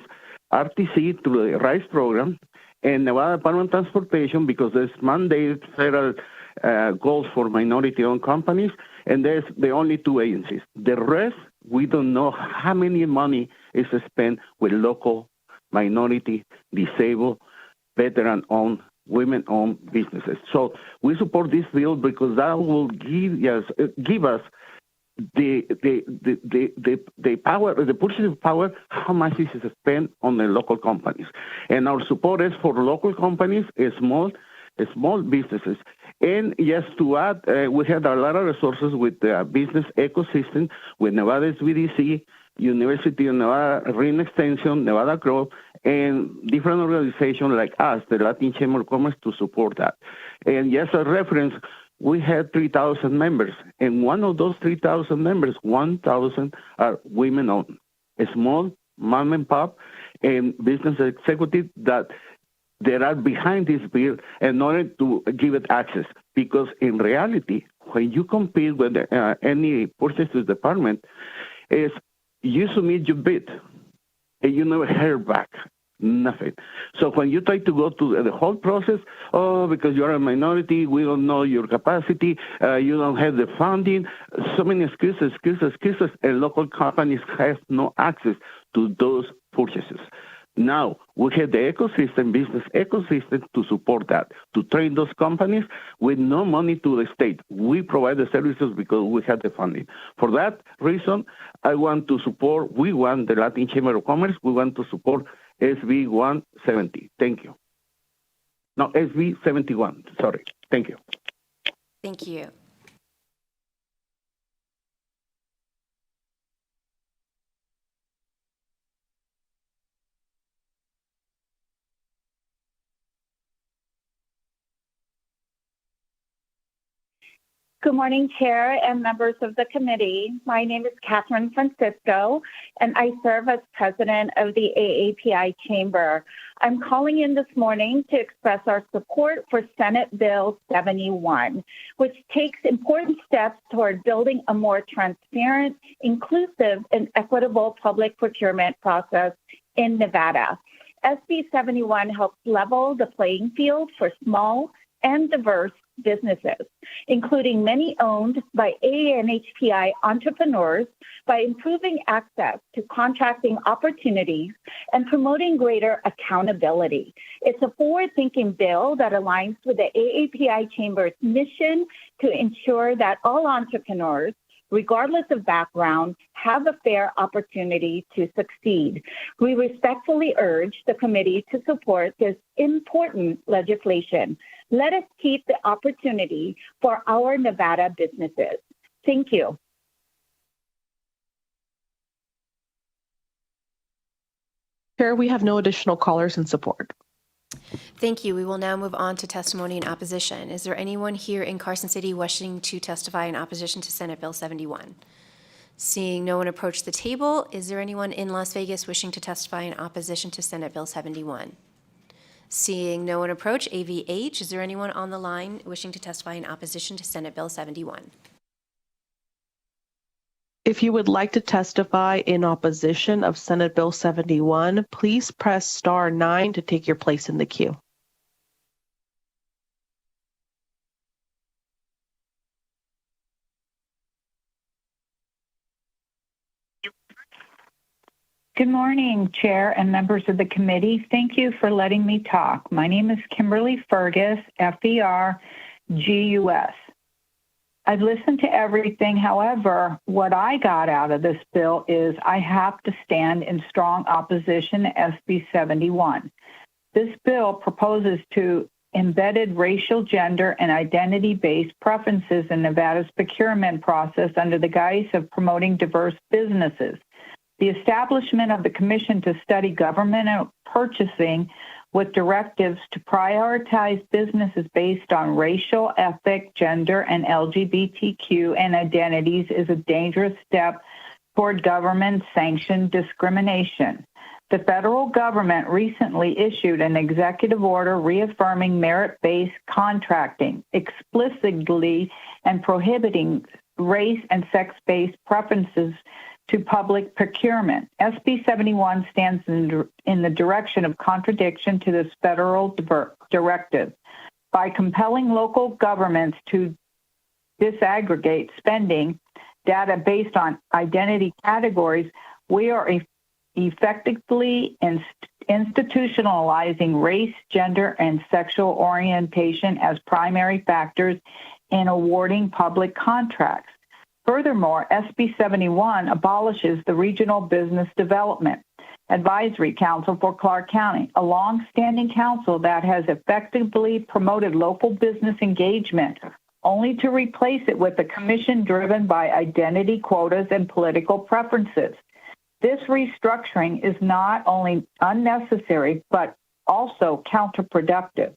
K: RTC through the RISE program and Nevada Department of Transportation, because there's mandated federal goals for minority-owned companies, and there's the only two agencies. The rest, we don't know how many money is spent with local, minority, disabled, veteran-owned, women-owned businesses. So we support this bill because that will give us the power, the purchasing power, how much is spent on the local companies. And our support is for local companies, small businesses. And just to add, we had a lot of resources with the business ecosystem, with Nevada SBDC, University of Nevada, Ring Extension, Nevada Grove, and different organizations like us, the Latin Chamber of Commerce, to support that. And just a reference, we had 3,000 members, and one of those 3,000 members, 1,000 are women-owned, small mom and pop, and business executives that are behind this bill in order to give it access. Because in reality, when you compete with any purchases department, is you submit your bid, and you never hear back. Nothing. So when you try to go to the whole process, because you're a minority, we don't know your capacity, you don't have the funding, so many excuses, and local companies have no access to those purchases. Now, we have the ecosystem, business ecosystem, to support that, to train those companies with no money to the state. We provide the services because we have the funding. For that reason, we want, the Latin Chamber of Commerce, we want to support SB 170. Thank you. No, SB 71. Sorry. Thank you.
A: Thank you.
L: Good morning, Chair and members of the committee. My name is Catherine Francisco, and I serve as president of the AAPI Chamber. I'm calling in this morning to express our support for Senate Bill 71, which takes important steps toward building a more transparent, inclusive, and equitable public procurement process in Nevada. SB 71 helps level the playing field for small and diverse businesses, including many owned by ANHPI entrepreneurs, by improving access to contracting opportunities and promoting greater accountability. It's a forward-thinking bill that aligns with the AAPI Chamber's mission to ensure that all entrepreneurs, regardless of background, have a fair opportunity to succeed. We respectfully urge the committee to support this important legislation. Let us keep the opportunity for our Nevada businesses. Thank you.
F: Chair, we have no additional callers in support.
A: Thank you. We will now move on to testimony in opposition. Is there anyone here in Carson City wishing to testify in opposition to Senate Bill 71? Seeing no one approach the table, is there anyone in Las Vegas wishing to testify in opposition to Senate Bill 71? Seeing no one approach AVH, is there anyone on the line wishing to testify in opposition to Senate Bill 71?
F: If you would like to testify in opposition of Senate Bill 71, please press star 9 to take your place in the queue.
M: Good morning, Chair and members of the committee. Thank you for letting me talk. My name is Kimberly Fergus, F-E-R-G-U-S. I've listened to everything. However, what I got out of this bill is I have to stand in strong opposition to SB 71. This bill proposes to embedded racial, gender, and identity-based preferences in Nevada's procurement process under the guise of promoting diverse businesses. The establishment of the Commission to Study Government Purchasing with directives to prioritize businesses based on racial, ethnic, gender, and LGBTQ and identities is a dangerous step toward government-sanctioned discrimination. The federal government recently issued an executive order reaffirming merit-based contracting, explicitly and prohibiting race and sex-based preferences to public procurement. SB 71 stands in the direction of contradiction to this federal directive. By compelling local governments to disaggregate spending data based on identity categories, we are effectively institutionalizing race, gender, and sexual orientation as primary factors in awarding public contracts. Furthermore, SB 71 abolishes the Regional Business Development Advisory Council for Clark County, a long-standing council that has effectively promoted local business engagement, only to replace it with a commission driven by identity quotas and political preferences. This restructuring is not only unnecessary, but also counterproductive.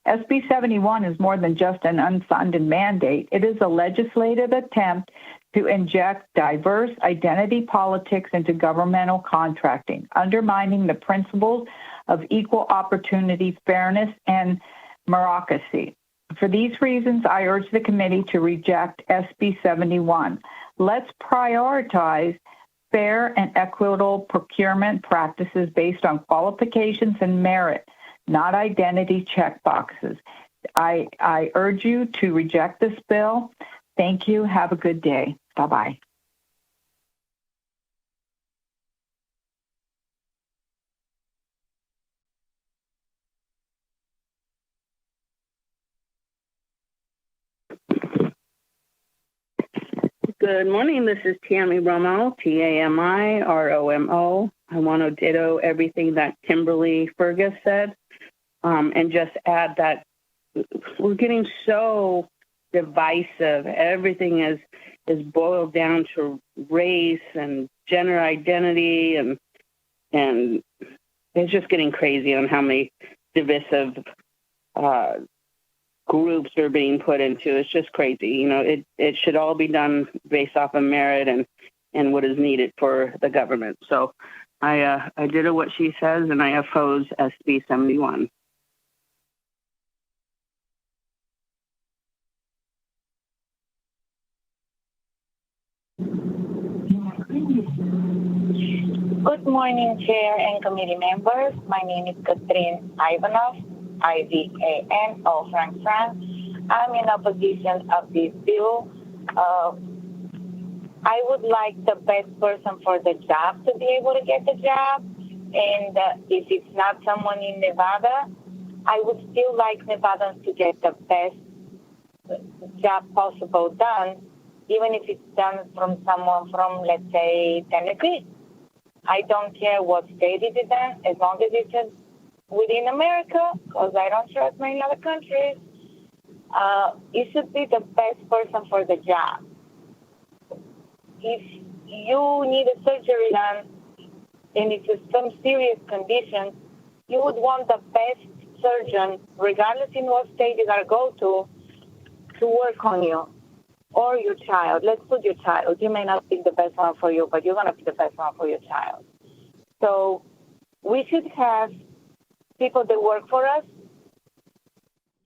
M: SB 71 is more than just an unfunded mandate. It is a legislative attempt to inject diverse identity politics into governmental contracting, undermining the principles of equal opportunity, fairness, and meritocracy. For these reasons, I urge the committee to reject SB 71. Let's prioritize fair and equitable procurement practices based on qualifications and merit, not identity checkboxes. I urge you to reject this bill. Thank you. Have a good day. Bye-bye.
N: Good morning. This is Tammy Romo, T-A-M-I-R-O-M-O. I want to ditto everything that Kimberly Fergus said, and just add that we're getting so divisive. Everything is boiled down to race and gender identity, and it's just getting crazy on how many divisive groups are being put into. It's just crazy. You know, it should all be done based off of merit and what is needed for the government. So I did what she says, and I oppose SB 71.
L: Good morning, Chair and committee members. My name is Katrin Ivanov, I-V-A-N-O, Frank. I'm in opposition of this bill. I would like the best person for the job to be able to get the job. And if it's not someone in Nevada, I would still like Nevadans to get the best job possible done, even if it's done from someone from, let's say, Tennessee. I don't care what state it is in, as long as it's within America, because I don't trust many other countries. It should be the best person for the job. If you need a surgery done and it's some serious condition, you would want the best surgeon, regardless in what state you gotta go to work on you or your child. Let's put your child. You may not be the best one for you, but you're gonna be the best one for your child. So we should have people that work for us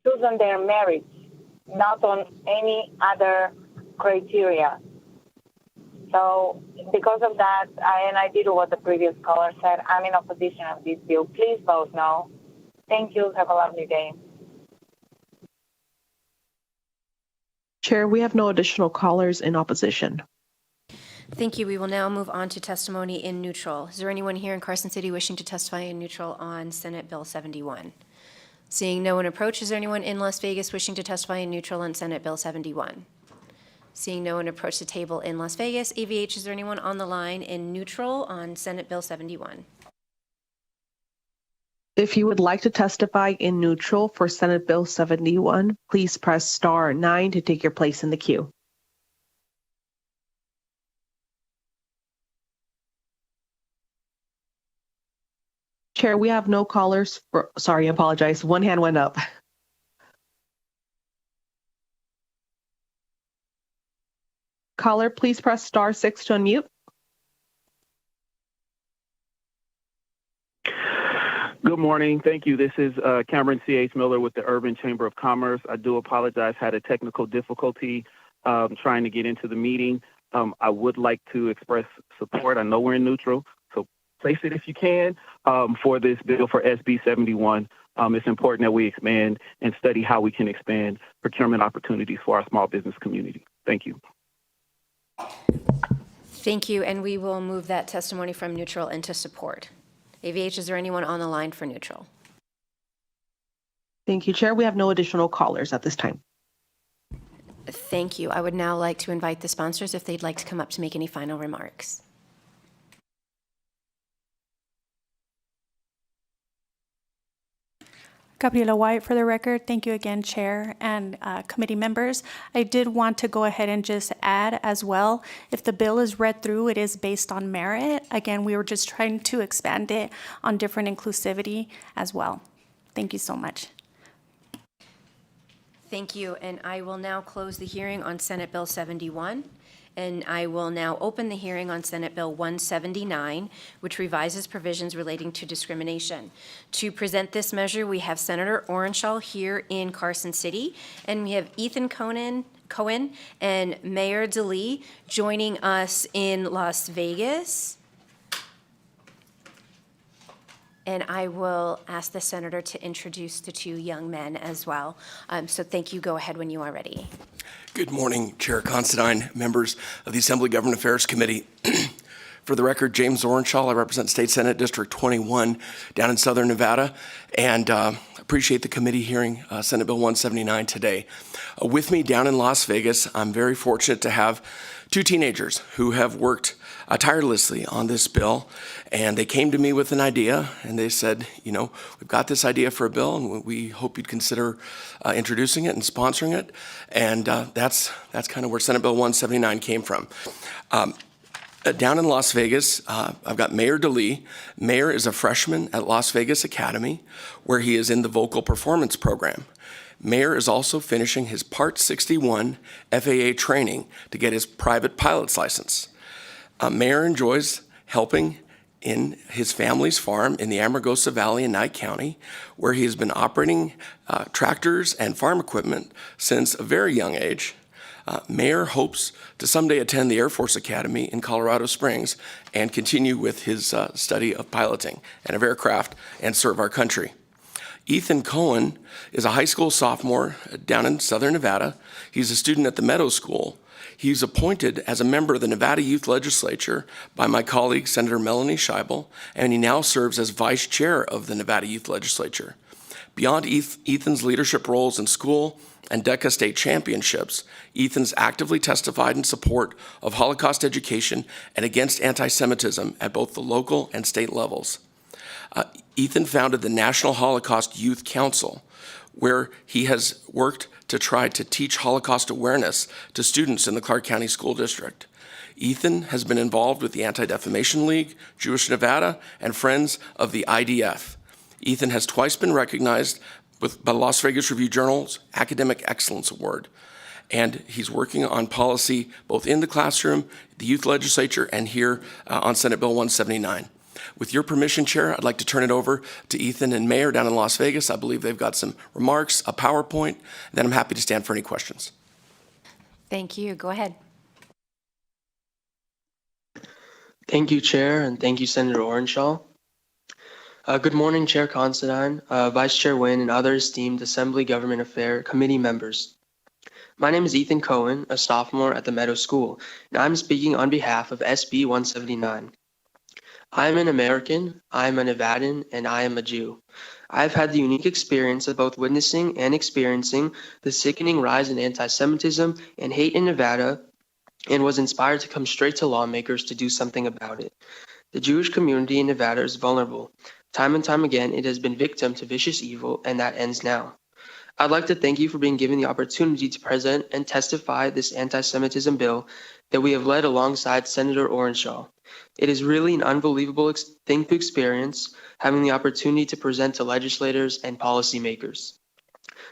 L: choose on their merits, not on any other criteria. So because of that, I did what the previous caller said, I'm in opposition of this bill. Please vote no. Thank you. Have a lovely day.
F: Chair, we have no additional callers in opposition.
A: Thank you. We will now move on to testimony in neutral. Is there anyone here in Carson City wishing to testify in neutral on Senate Bill 71? Seeing no one approach, is there anyone in Las Vegas wishing to testify in neutral on Senate Bill 71? Seeing no one approach the table in Las Vegas, AVH, is there anyone on the line in neutral on Senate Bill 71?
F: If you would like to testify in neutral for Senate Bill 71, please press star 9 to take your place in the queue. Chair, we have no callers for, sorry, I apologize. One hand went up. Caller, please press star 6 to unmute.
K: Good morning. Thank you. This is Cameron C.H. Miller with the Urban Chamber of Commerce. I do apologize. Had a technical difficulty trying to get into the meeting. I would like to express support. I know we're in neutral, so place it if you can for this bill for SB 71. It's important that we expand and study how we can expand procurement opportunities for our small business community. Thank you.
A: Thank you, and we will move that testimony from neutral into support. AVH, is there anyone on the line for neutral?
F: Thank you, Chair. We have no additional callers at this time.
A: Thank you. I would now like to invite the sponsors if they'd like to come up to make any final remarks.
E: Gabriela Wyatt for the record. Thank you again, Chair and committee members. I did want to go ahead and just add as well, if the bill is read through, it is based on merit. Again, we were just trying to expand it on different inclusivity as well. Thank you so much.
A: Thank you, and I will now close the hearing on Senate Bill 71. And I will now open the hearing on Senate Bill 179, which revises provisions relating to discrimination. To present this measure, we have Senator Orenshaw here in Carson City, and we have Ethan Cohen and Mayor DeLee joining us in Las Vegas. And I will ask the senator to introduce the two young men as well. So thank you. Go ahead when you are ready.
O: Good morning, Chair Considine, members of the Assembly Government Affairs Committee. For the record, James Orenshaw, I represent State Senate District 21 down in Southern Nevada, and appreciate the committee hearing Senate Bill 179 today. With me down in Las Vegas, I'm very fortunate to have two teenagers who have worked tirelessly on this bill, and they came to me with an idea, and they said, you know, we've got this idea for a bill, and we hope you'd consider introducing it and sponsoring it, and that's kind of where Senate Bill 179 came from. Down in Las Vegas, I've got Mayor DeLee. Mayor is a freshman at Las Vegas Academy, where he is in the vocal performance program. Mayor is also finishing his Part 61 FAA training to get his private pilot's license. Mayor enjoys helping in his family's farm in the Amargosa Valley in Nye County, where he has been operating tractors and farm equipment since a very young age. Mayor hopes to someday attend the Air Force Academy in Colorado Springs and continue with his study of piloting and of aircraft and serve our country. Ethan Cohen is a high school sophomore down in Southern Nevada. He's a student at the Meadow School. He's appointed as a member of the Nevada Youth Legislature by my colleague, Senator Melanie Scheibel, and he now serves as vice chair of the Nevada Youth Legislature. Beyond Ethan's leadership roles in school and DECA state championships, Ethan's actively testified in support of Holocaust education and against anti-Semitism at both the local and state levels. Ethan founded the National Holocaust Youth Council, where he has worked to try to teach Holocaust awareness to students in the Clark County School District. Ethan has been involved with the Anti-Defamation League, Jewish Nevada, and Friends of the IDF. Ethan has twice been recognized by the Las Vegas Review-Journal's Academic Excellence Award, and he's working on policy both in the classroom, the youth legislature, and here on Senate Bill 179. With your permission, Chair, I'd like to turn it over to Ethan and Mayor down in Las Vegas. I believe they've got some remarks, a PowerPoint, and then I'm happy to stand for any questions.
A: Thank you. Go ahead.
P: Thank you, Chair, and thank you, Senator Orenshaw. Good morning, Chair Considine, Vice Chair Nguyen, and other esteemed Assembly Government Affairs Committee members. My name is Ethan Cohen, a sophomore at the Meadow School, and I'm speaking on behalf of SB 179. I am an American, I am a Nevadan, and I am a Jew. I've had the unique experience of both witnessing and experiencing the sickening rise in anti-Semitism and hate in Nevada, and was inspired to come straight to lawmakers to do something about it. The Jewish community in Nevada is vulnerable. Time and time again, it has been victim to vicious evil, and that ends now. I'd like to thank you for being given the opportunity to present and testify this anti-Semitism bill that we have led alongside Senator Orenshaw. It is really an unbelievable thing to experience, having the opportunity to present to legislators and policymakers.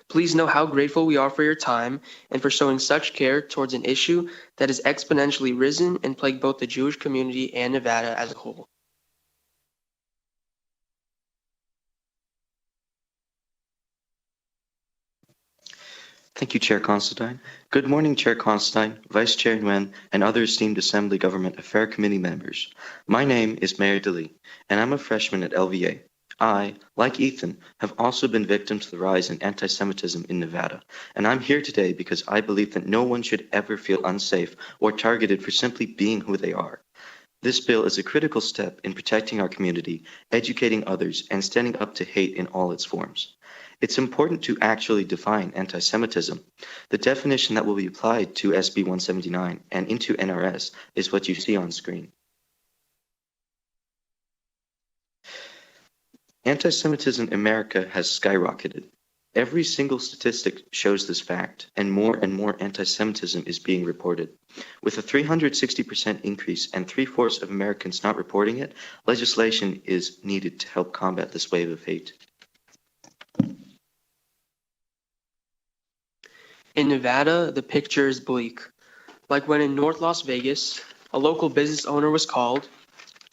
P: Please know how grateful we are for your time and for showing such care towards an issue that has exponentially risen and plagued both the Jewish community and Nevada as a whole.
Q: Thank you, Chair Considine. Good morning, Chair Considine, Vice Chair Nguyen, and other esteemed Assembly Government Affairs Committee members. My name is Mary DeLee, and I'm a freshman at LVA. I, like Ethan, have also been victim to the rise in anti-Semitism in Nevada, and I'm here today because I believe that no one should ever feel unsafe or targeted for simply being who they are. This bill is a critical step in protecting our community, educating others, and standing up to hate in all its forms. It's important to actually define anti-Semitism. The definition that will be applied to SB 179 and into NRS is what you see on screen. Anti-Semitism in America has skyrocketed. Every single statistic shows this fact, and more anti-Semitism is being reported. With a 360% increase and 3/4 of Americans not reporting it, legislation is needed to help combat this wave of hate.
P: In Nevada, the picture is bleak. Like when in North Las Vegas, a local business owner was called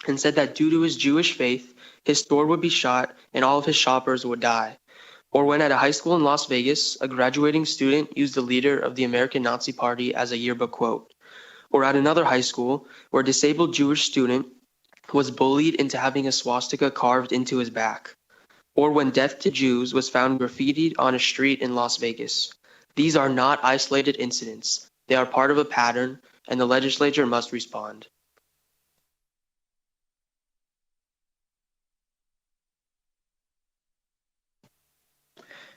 P: and said that due to his Jewish faith, his store would be shot and all of his shoppers would die. Or when at a high school in Las Vegas, a graduating student used the leader of the American Nazi Party as a yearbook quote. Or at another high school, where a disabled Jewish student was bullied into having a swastika carved into his back. Or when death to Jews was found graffitied on a street in Las Vegas. These are not isolated incidents. They are part of a pattern, and the legislature must respond.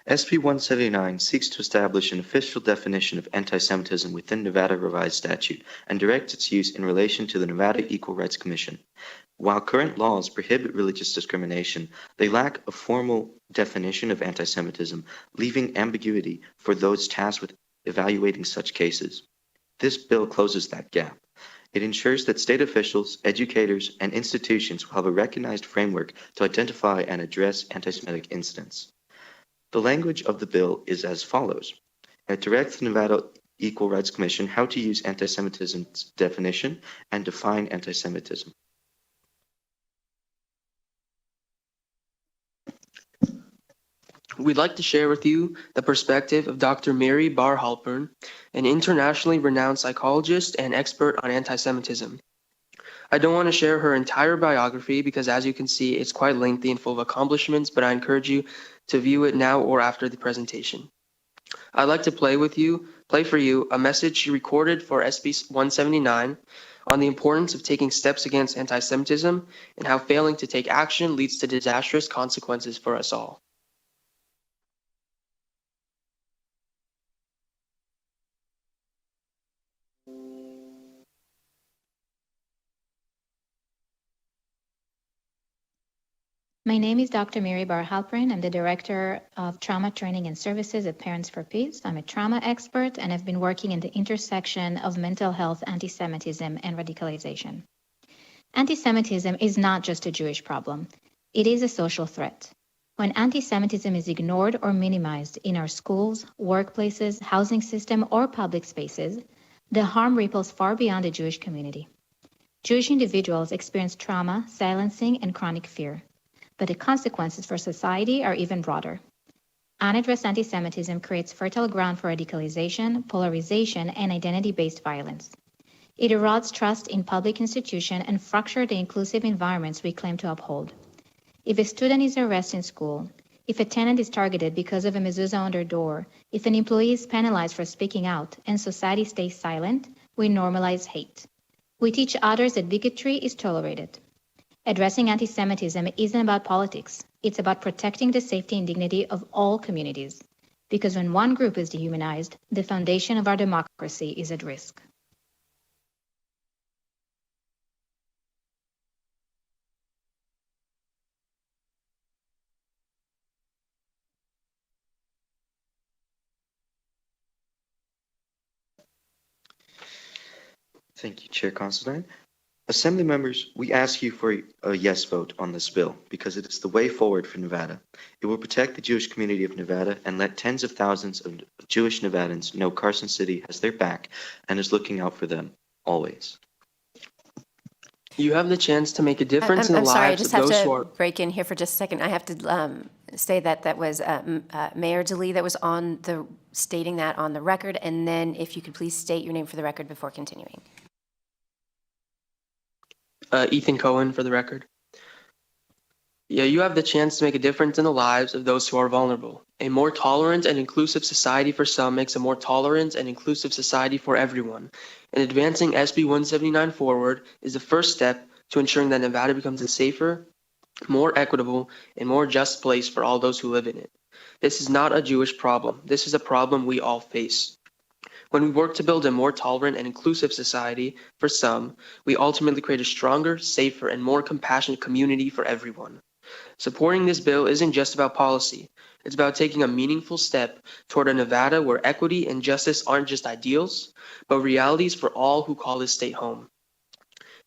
Q: SB 179 seeks to establish an official definition of anti-Semitism within Nevada Revised Statute and directs its use in relation to the Nevada Equal Rights Commission. While current laws prohibit religious discrimination, they lack a formal definition of anti-Semitism, leaving ambiguity for those tasked with evaluating such cases. This bill closes that gap. It ensures that state officials, educators, and institutions will have a recognized framework to identify and address anti-Semitic incidents. The language of the bill is as follows. It directs the Nevada Equal Rights Commission how to use anti-Semitism's definition and define anti-Semitism.
P: We'd like to share with you the perspective of Dr. Mary Bar Halpern, an internationally renowned psychologist and expert on anti-Semitism. I don't want to share her entire biography because, as you can see, it's quite lengthy and full of accomplishments, but I encourage you to view it now or after the presentation. I'd like to play for you a message she recorded for SB 179 on the importance of taking steps against anti-Semitism and how failing to take action leads to disastrous consequences for us all.
R: My name is Dr. Mary Bar Halpern. I'm the Director of Trauma Training and Services at Parents for Peace. I'm a trauma expert and I've been working in the intersection of mental health, anti-Semitism, and radicalization. Anti-Semitism is not just a Jewish problem. It is a social threat. When anti-Semitism is ignored or minimized in our schools, workplaces, housing system, or public spaces, the harm ripples far beyond the Jewish community. Jewish individuals experience trauma, silencing, and chronic fear. But the consequences for society are even broader. Unaddressed anti-Semitism creates fertile ground for radicalization, polarization, and identity-based violence. It erodes trust in public institutions and fractures the inclusive environments we claim to uphold. If a student is arrested in school, if a tenant is targeted because of a mezuzah on their door, if an employee is penalized for speaking out, and society stays silent, we normalize hate. We teach others that bigotry is tolerated. Addressing anti-Semitism isn't about politics. It's about protecting the safety and dignity of all communities. Because when one group is dehumanized, the foundation of our democracy is at risk.
Q: Thank you, Chair Considine. Assembly members, we ask you for a yes vote on this bill because it is the way forward for Nevada. It will protect the Jewish community of Nevada and let tens of thousands of Jewish Nevadans know Carson City has their back and is looking out for them always.
P: You have the chance to make a difference in the
A: I'm sorry, I
P: lives
A: just
P: of
A: have
P: those
A: to
P: who are...
A: break in here for just a second. I have to say that was Mayor DeLee that was stating that on the record, and then if you could please state your name for the record before continuing.
P: Ethan Cohen, for the record. Yeah, you have the chance to make a difference in the lives of those who are vulnerable. A more tolerant and inclusive society for some makes a more tolerant and inclusive society for everyone. And advancing SB 179 forward is the first step to ensuring that Nevada becomes a safer, more equitable, and more just place for all those who live in it. This is not a Jewish problem. This is a problem we all face. When we work to build a more tolerant and inclusive society for some, we ultimately create a stronger, safer, and more compassionate community for everyone. Supporting this bill isn't just about policy. It's about taking a meaningful step toward a Nevada where equity and justice aren't just ideals, but realities for all who call this state home.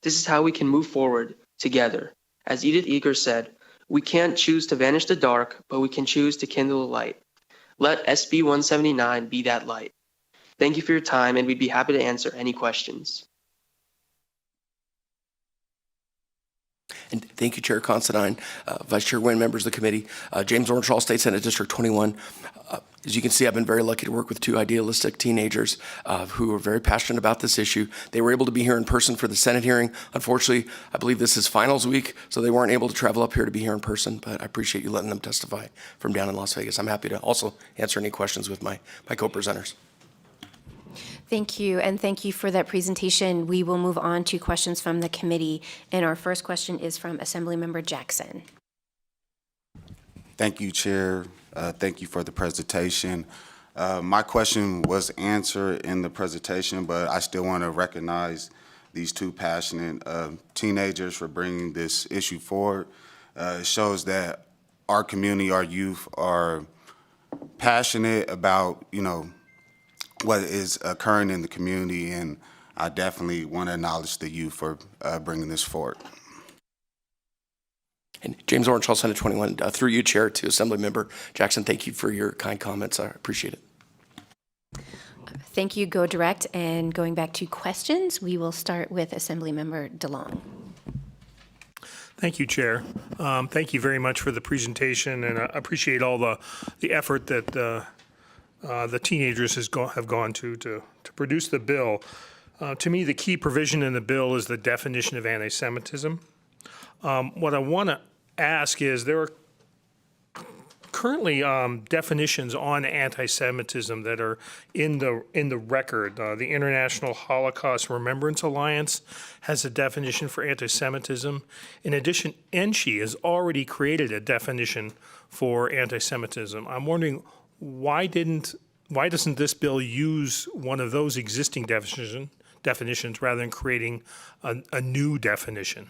P: This is how we can move forward together. As Edith Eger said, we can't choose to vanish the dark, but we can choose to kindle a light. Let SB 179 be that light. Thank you for your time, and we'd be happy to answer any questions.
O: And thank you, Chair Considine, Vice Chair Nguyen, members of the committee. James Orenshaw, State Senate District 21. As you can see, I've been very lucky to work with two idealistic teenagers who are very passionate about this issue. They were able to be here in person for the Senate hearing. Unfortunately, I believe this is finals week, so they weren't able to travel up here to be here in person, but I appreciate you letting them testify from down in Las Vegas. I'm happy to also answer any questions with my co-presenters.
A: Thank you, and thank you for that presentation. We will move on to questions from the committee, and our first question is from Assemblymember Jackson.
S: Thank you, Chair. Thank you for the presentation. My question was answered in the presentation, but I still want to recognize these two passionate teenagers for bringing this issue forward. It shows that our community, our youth, are passionate about, what is occurring in the community, and I definitely want to acknowledge the youth for bringing this forward.
O: And James Orenshall, Senate 21, through you, Chair, to Assemblymember Jackson, thank you for your kind comments. I appreciate it.
A: Thank you, Go Direct. And going back to questions, we will start with Assemblymember DeLong.
I: Thank you, Chair. Thank you very much for the presentation, and I appreciate all the effort that the teenagers have gone to produce the bill. To me, the key provision in the bill is the definition of anti-Semitism. What I want to ask is, there are currently definitions on anti-Semitism that are in the record. The International Holocaust Remembrance Alliance has a definition for anti-Semitism. In addition, ENSHI has already created a definition for anti-Semitism. I'm wondering, why doesn't this bill use one of those existing definitions rather than creating a new definition?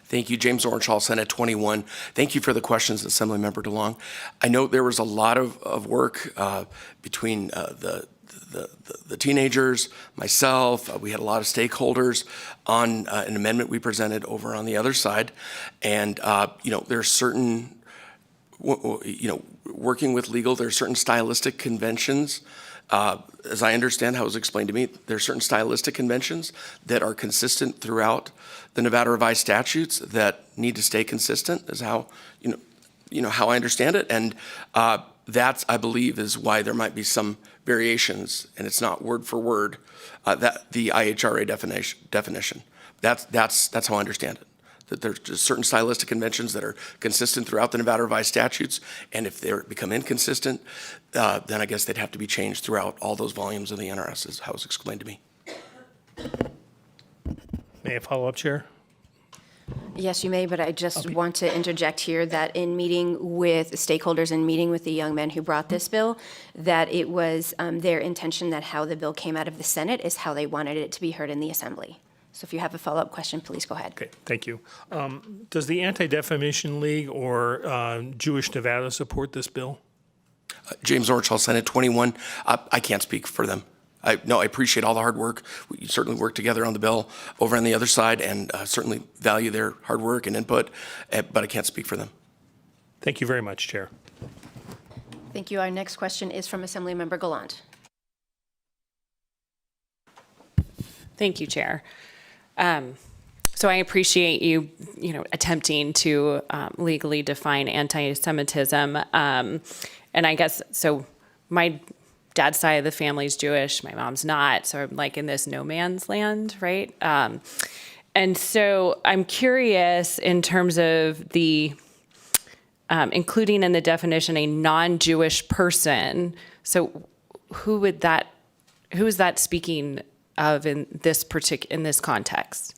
O: Thank you, James Orenshall, Senate 21. Thank you for the questions, Assemblymember DeLong. I know there was a lot of work between the teenagers, myself. We had a lot of stakeholders on an amendment we presented over on the other side. And, there's certain, working with legal, there are certain stylistic conventions. As I understand how it was explained to me, there are certain stylistic conventions that are consistent throughout the Nevada revised statutes that need to stay consistent, is how how I understand it, and that, I believe, is why there might be some variations, and it's not word for word that the IHRA definition. That's how I understand it. That there's just certain stylistic conventions that are consistent throughout the Nevada revised statutes, and if they become inconsistent, then I guess they'd have to be changed throughout all those volumes of the NRS, is how it was explained to me.
I: May I follow up, Chair?
A: Yes, you may, but I just want to interject here that in meeting with stakeholders and meeting with the young men who brought this bill, that it was their intention that how the bill came out of the Senate is how they wanted it to be heard in the Assembly. So if you have a follow-up question, please go ahead.
I: Okay, thank you. Does the Anti-Defamation League or Jewish Nevada support this bill?
O: James Orenshall, Senate 21. I can't speak for them. I appreciate all the hard work. We certainly work together on the bill over on the other side, and certainly value their hard work and input, but I can't speak for them.
I: Thank you very much, Chair.
A: Thank you. Our next question is from Assemblymember Gallant.
J: Thank you, Chair. So I appreciate you, attempting to legally define anti-Semitism. And I guess, so my dad's side of the family is Jewish, my mom's not, so I'm like in this no man's land, right? And so I'm curious in terms of the, including in the definition a non-Jewish person, so who is that speaking of in this context?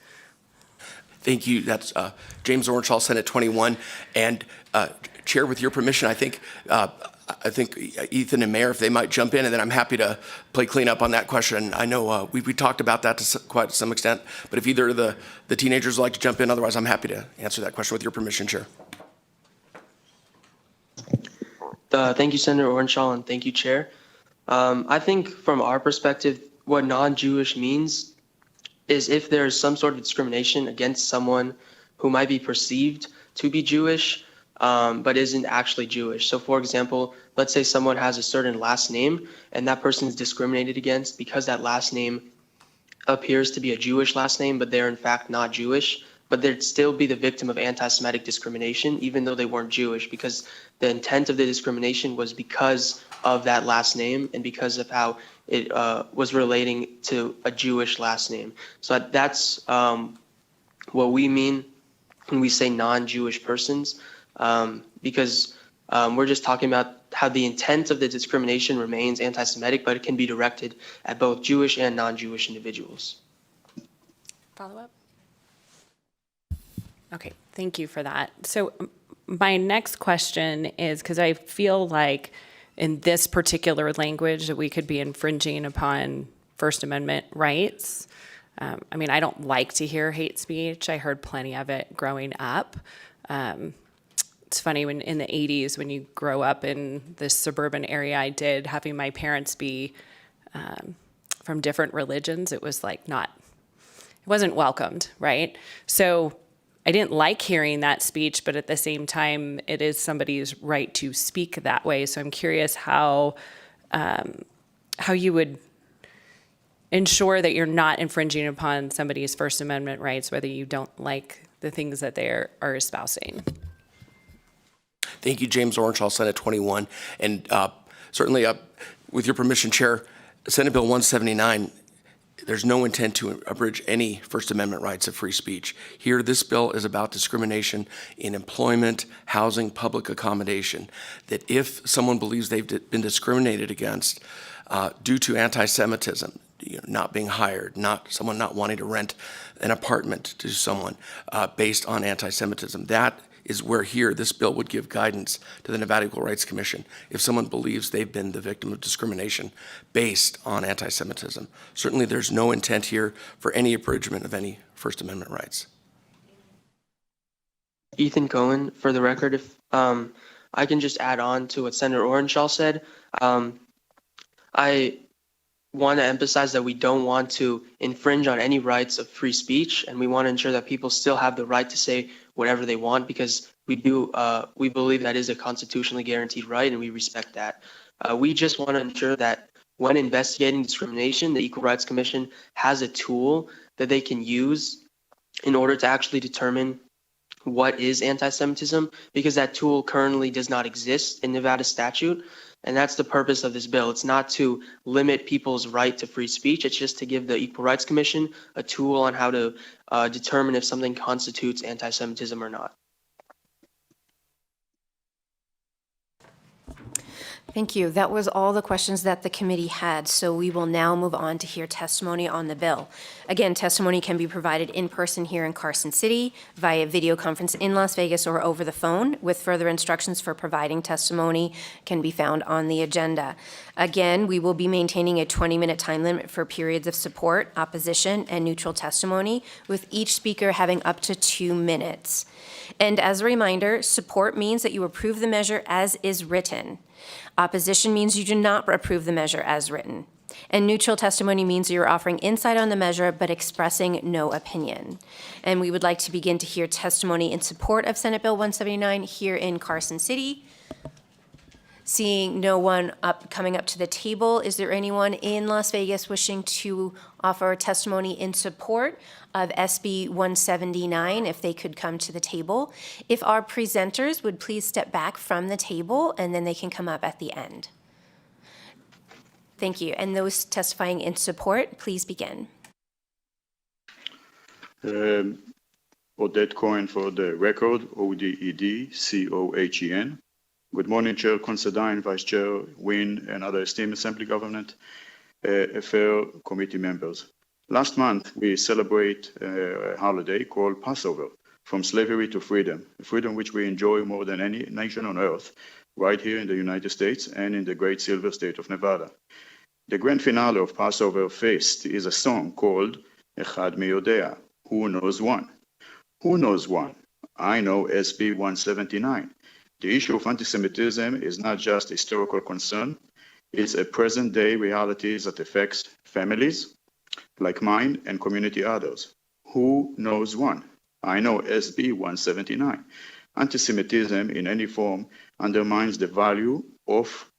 O: Thank you. That's James Orenshall, Senate 21. And Chair, with your permission, I think Ethan and Mayor, if they might jump in, and then I'm happy to play cleanup on that question. I know we talked about that to quite some extent, but if either of the teenagers would like to jump in, otherwise I'm happy to answer that question with your permission, Chair.
P: Thank you, Senator Orenshall, and thank you, Chair. I think from our perspective, what non-Jewish means is if there is some sort of discrimination against someone who might be perceived to be Jewish, but isn't actually Jewish. So for example, let's say someone has a certain last name and that person is discriminated against because that last name appears to be a Jewish last name, but they're in fact not Jewish, but they'd still be the victim of anti-Semitic discrimination, even though they weren't Jewish, because the intent of the discrimination was because of that last name and because of how it was relating to a Jewish last name. So that's what we mean when we say non-Jewish persons, because we're just talking about how the intent of the discrimination remains anti-Semitic, but it can be directed at both Jewish and non-Jewish individuals.
J: Follow up? Okay, thank you for that. So my next question is, because I feel like in this particular language that we could be infringing upon First Amendment rights. I mean, I don't like to hear hate speech. I heard plenty of it growing up. It's funny, when in the 80s, when you grow up in this suburban area I did, having my parents be from different religions, it was like it wasn't welcomed, right? So, I didn't like hearing that speech, but at the same time, it is somebody's right to speak that way. So I'm curious how you would ensure that you're not infringing upon somebody's First Amendment rights, whether you don't like the things that they are espousing.
O: Thank you, James Orenshaw, Senate 21. And certainly, with your permission, Chair, Senate Bill 179, there's no intent to abridge any First Amendment rights of free speech. Here, this bill is about discrimination in employment, housing, public accommodation. That if someone believes they've been discriminated against due to anti-Semitism, not being hired, someone not wanting to rent an apartment to someone based on anti-Semitism, that is where here this bill would give guidance to the Nevada Equal Rights Commission if someone believes they've been the victim of discrimination based on anti-Semitism. Certainly there's no intent here for any abridgment of any First Amendment rights.
P: Ethan Cohen, for the record, if I can just add on to what Senator Orenshaw said. I want to emphasize that we don't want to infringe on any rights of free speech, and we want to ensure that people still have the right to say whatever they want, because we believe that is a constitutionally guaranteed right, and we respect that. We just want to ensure that when investigating discrimination, the Equal Rights Commission has a tool that they can use in order to actually determine what is anti-Semitism, because that tool currently does not exist in Nevada statute. And that's the purpose of this bill. It's not to limit people's right to free speech. It's just to give the Equal Rights Commission a tool on how to determine if something constitutes anti-Semitism or not.
A: Thank you. That was all the questions that the committee had, so we will now move on to hear testimony on the bill. Again, testimony can be provided in person here in Carson City, via video conference in Las Vegas, or over the phone, with further instructions for providing testimony can be found on the agenda. Again, we will be maintaining a 20-minute time limit for periods of support, opposition, and neutral testimony, with each speaker having up to 2 minutes. And as a reminder, support means that you approve the measure as is written. Opposition means you do not approve the measure as written. And neutral testimony means you're offering insight on the measure but expressing no opinion. And we would like to begin to hear testimony in support of Senate Bill 179 here in Carson City. Seeing no one coming up to the table, is there anyone in Las Vegas wishing to offer testimony in support of SB 179, if they could come to the table? If our presenters would please step back from the table, and then they can come up at the end. Thank you. And those testifying in support, please begin.
T: Odette Cohen for the record, ODED-COHEN. Good morning, Chair Considine, Vice Chair Wynn, and other esteemed Assembly Government Affair Committee members. Last month, we celebrate a holiday called Passover, from slavery to freedom, a freedom which we enjoy more than any nation on earth, right here in the United States and in the great silver state of Nevada. The grand finale of Passover Feast is a song called Echad Mi Yodea, Who Knows One? Who knows one? I know SB 179. The issue of anti-Semitism is not just a historical concern, it's a present-day reality that affects families like mine and community others. Who knows one? I know SB 179. Anti-Semitism in any form undermines the value of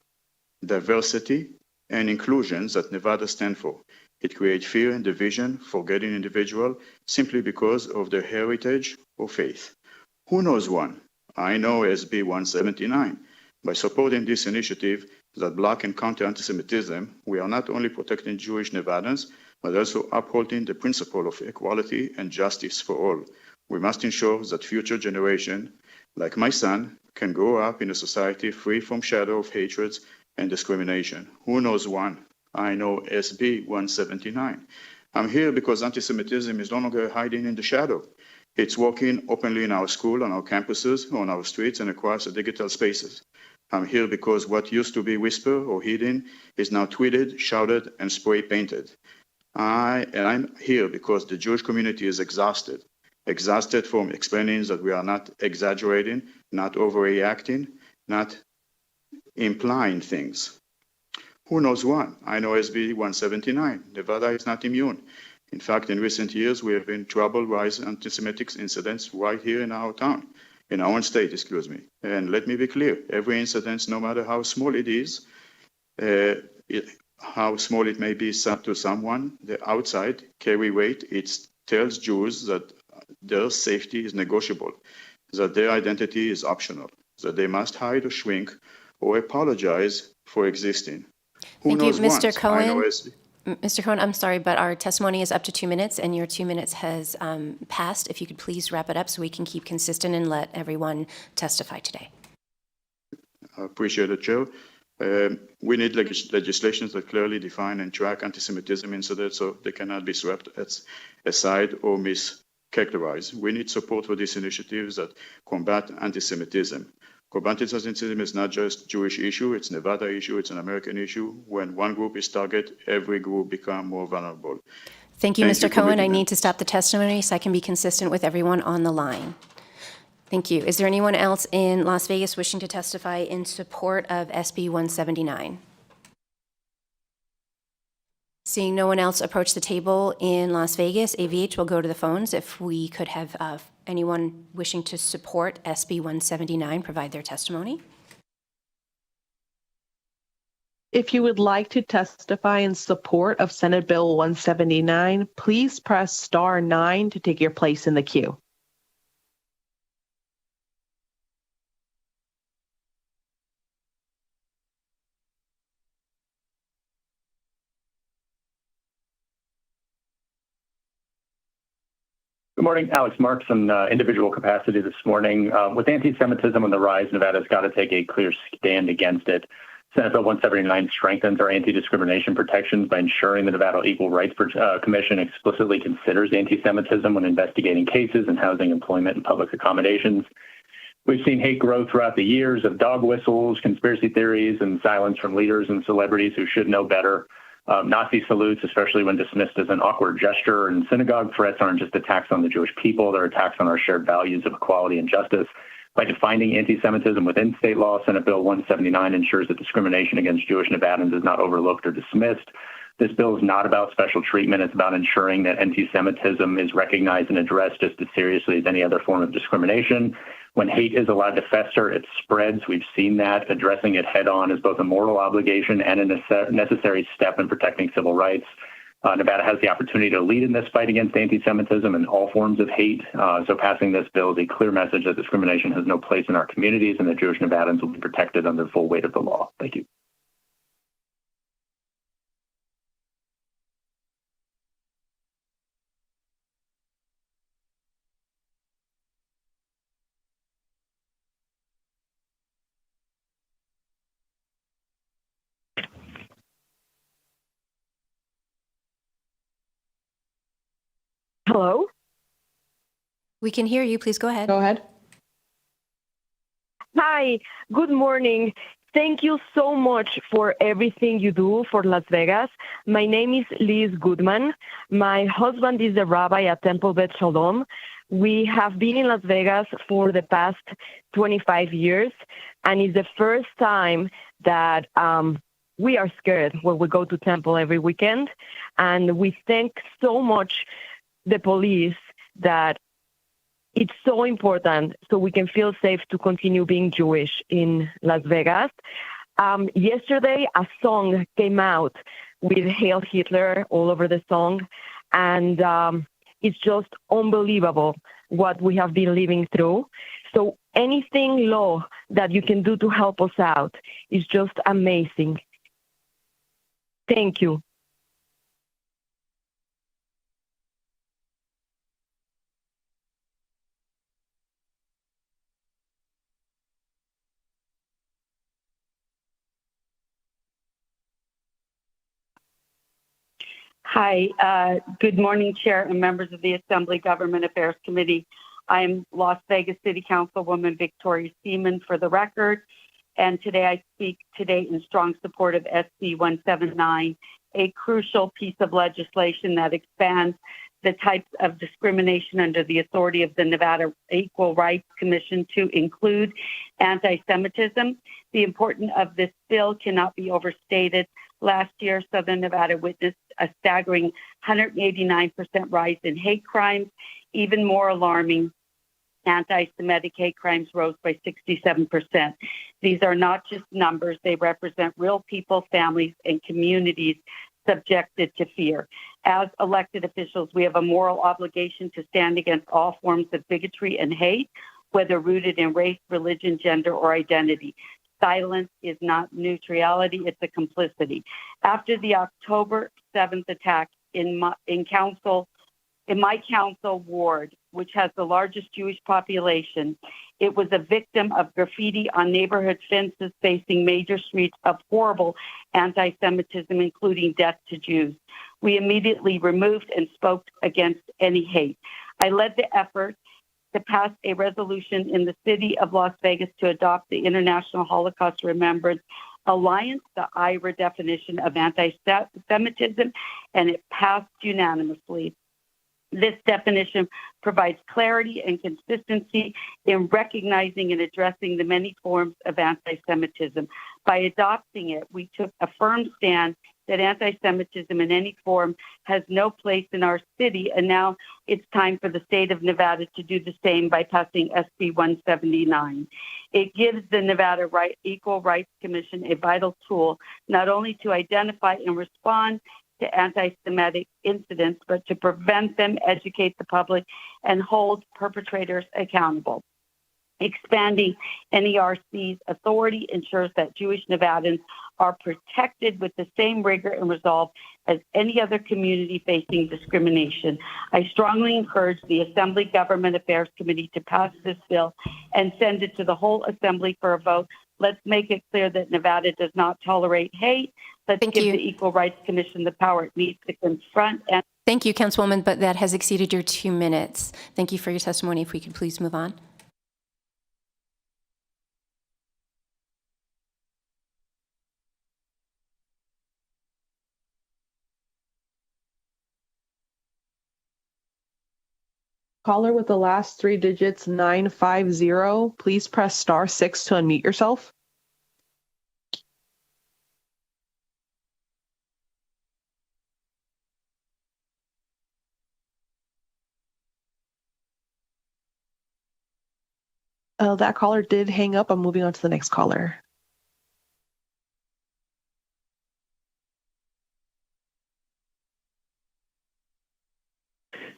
T: diversity and inclusion that Nevada stands for. It creates fear and division, forgetting individuals simply because of their heritage or faith. Who knows one? I know SB 179. By supporting this initiative that block and counter anti-Semitism, we are not only protecting Jewish Nevadans, but also upholding the principle of equality and justice for all. We must ensure that future generations, like my son, can grow up in a society free from shadow of hatreds and discrimination. Who knows one? I know SB 179. I'm here because anti-Semitism is no longer hiding in the shadow. It's walking openly in our school, on our campuses, on our streets, and across the digital spaces. I'm here because what used to be whispered or hidden is now tweeted, shouted, and spray painted. I'm here because the Jewish community is exhausted from explaining that we are not exaggerating, not overreacting, not implying things. Who knows one? I know SB 179. Nevada is not immune. In fact, in recent years, we have been troubled rise in anti-Semitic incidents right here in our town, in our own state, excuse me. And let me be clear, every incident, no matter how small it is, how small it may be to someone, the outside carry weight. It tells Jews that their safety is negotiable, that their identity is optional, that they must hide or shrink or apologize for existing. Who
A: Thank you,
T: knows
A: Mr.
T: once?
A: Cohen. Mr. Cohen, I'm sorry, but our testimony is up to 2 minutes, and your 2 minutes has passed. If you could please wrap it up so we can keep consistent and let everyone testify today.
T: I appreciate it, Joe. We need legislations that clearly define and track anti-Semitism incidents so they cannot be swept aside or mischaracterized. We need support for these initiatives that combat anti-Semitism. Combating anti-Semitism is not just a Jewish issue, it's a Nevada issue, it's an American issue. When one group is targeted, every group becomes more vulnerable.
A: Thank you, Mr. Cohen. I need to stop the testimony so I can be consistent with everyone on the line. Thank you. Is there anyone else in Las Vegas wishing to testify in support of SB 179? Seeing no one else approach the table in Las Vegas, AVH will go to the phones. If we could have anyone wishing to support SB 179 provide their testimony.
F: If you would like to testify in support of Senate Bill 179, please press star 9 to take your place in the queue.
U: Good morning, Alex Marks in individual capacity this morning. With anti-Semitism on the rise, Nevada's got to take a clear stand against it. Senate Bill 179 strengthens our anti-discrimination protections by ensuring the Nevada Equal Rights Commission explicitly considers anti-Semitism when investigating cases in housing, employment, and public accommodations. We've seen hate grow throughout the years of dog whistles, conspiracy theories, and silence from leaders and celebrities who should know better. Nazi salutes, especially when dismissed as an awkward gesture, and synagogue threats aren't just attacks on the Jewish people, they're attacks on our shared values of equality and justice. By defining anti-Semitism within state law, Senate Bill 179 ensures that discrimination against Jewish Nevadans is not overlooked or dismissed. This bill is not about special treatment. It's about ensuring that anti-Semitism is recognized and addressed just as seriously as any other form of discrimination. When hate is allowed to fester, it spreads. We've seen that. Addressing it head on is both a moral obligation and a necessary step in protecting civil rights. Nevada has the opportunity to lead in this fight against anti-Semitism and all forms of hate. So passing this bill is a clear message that discrimination has no place in our communities and that Jewish Nevadans will be protected under the full weight of the law. Thank you.
A: Hello? We can hear you. Please go ahead.
V: Go ahead. Hi, good morning. Thank you so much for everything you do for Las Vegas. My name is Liz Goodman. My husband is a rabbi at Temple Bet Shalom. We have been in Las Vegas for the past 25 years, and it's the first time that we are scared when we go to Temple every weekend. And we thank so much the police that it's so important so we can feel safe to continue being Jewish in Las Vegas. Yesterday, a song came out with Hail Hitler all over the song, and it's just unbelievable what we have been living through. So anything law that you can do to help us out is just amazing. Thank you.
N: Hi, good morning, Chair and members of the Assembly Government Affairs Committee. I am Las Vegas City Councilwoman Victoria Seaman for the record, and today I speak in strong support of SB 179, a crucial piece of legislation that expands the types of discrimination under the authority of the Nevada Equal Rights Commission to include anti-Semitism. The importance of this bill cannot be overstated. Last year, Southern Nevada witnessed a staggering 189% rise in hate crimes. Even more alarming, anti-Semitic hate crimes rose by 67%. These are not just numbers, they represent real people, families, and communities subjected to fear. As elected officials, we have a moral obligation to stand against all forms of bigotry and hate, whether rooted in race, religion, gender, or identity. Silence is not neutrality, it's a complicity. After the October 7th attack in my council ward, which has the largest Jewish population, it was a victim of graffiti on neighborhood fences facing major streets of horrible anti-Semitism, including death to Jews. We immediately removed and spoke against any hate. I led the effort to pass a resolution in the city of Las Vegas to adopt the International Holocaust Remembrance Alliance, the IRA definition of anti-Semitism, and it passed unanimously. This definition provides clarity and consistency in recognizing and addressing the many forms of anti-Semitism. By adopting it, we took a firm stand that anti-Semitism in any form has no place in our city, and now it's time for the state of Nevada to do the same by passing SB 179. It gives the Nevada Equal Rights Commission a vital tool not only to identify and respond to anti-Semitic incidents, but to prevent them, educate the public, and hold perpetrators accountable. Expanding NERC's authority ensures that Jewish Nevadans are protected with the same rigor and resolve as any other community facing discrimination. I strongly encourage the Assembly Government Affairs Committee to pass this bill and send it to the whole Assembly for a vote. Let's make it clear that Nevada does not tolerate hate. Let's give the Equal Rights Commission the power it needs to confront and...
A: Thank you, Councilwoman, but that has exceeded your 2 minutes. Thank you for your testimony. If we could please move on.
F: Caller with the last 3 digits, 950, please press star 6 to unmute yourself. That caller did hang up. I'm moving on to the next caller.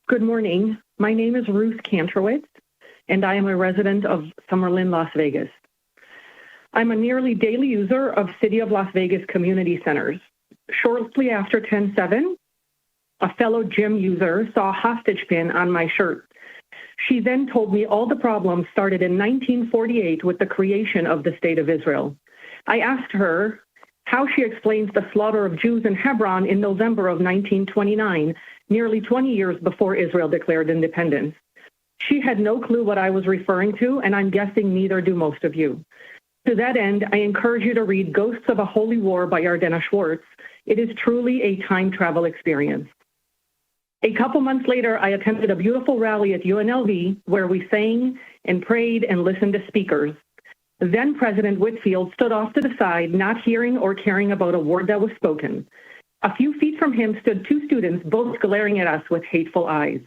B: Good morning. My name is Ruth Kantrowitz, and I am a resident of Summerlin, Las Vegas. I'm a nearly daily user of City of Las Vegas community centers. Shortly after 10/7, a fellow gym user saw a hostage pin on my shirt. She then told me all the problems started in 1948 with the creation of the State of Israel. I asked her how she explains the slaughter of Jews in Hebron in November of 1929, nearly 20 years before Israel declared independence. She had no clue what I was referring to, and I'm guessing neither do most of you. To that end, I encourage you to read Ghosts of a Holy War by Yardena Schwartz. It is truly a time travel experience. A couple months later, I attended a beautiful rally at UNLV where we sang and prayed and listened to speakers. Then President Whitfield stood off to the side, not hearing or caring about a word that was spoken. A few feet from him stood 2 students, both glaring at us with hateful eyes.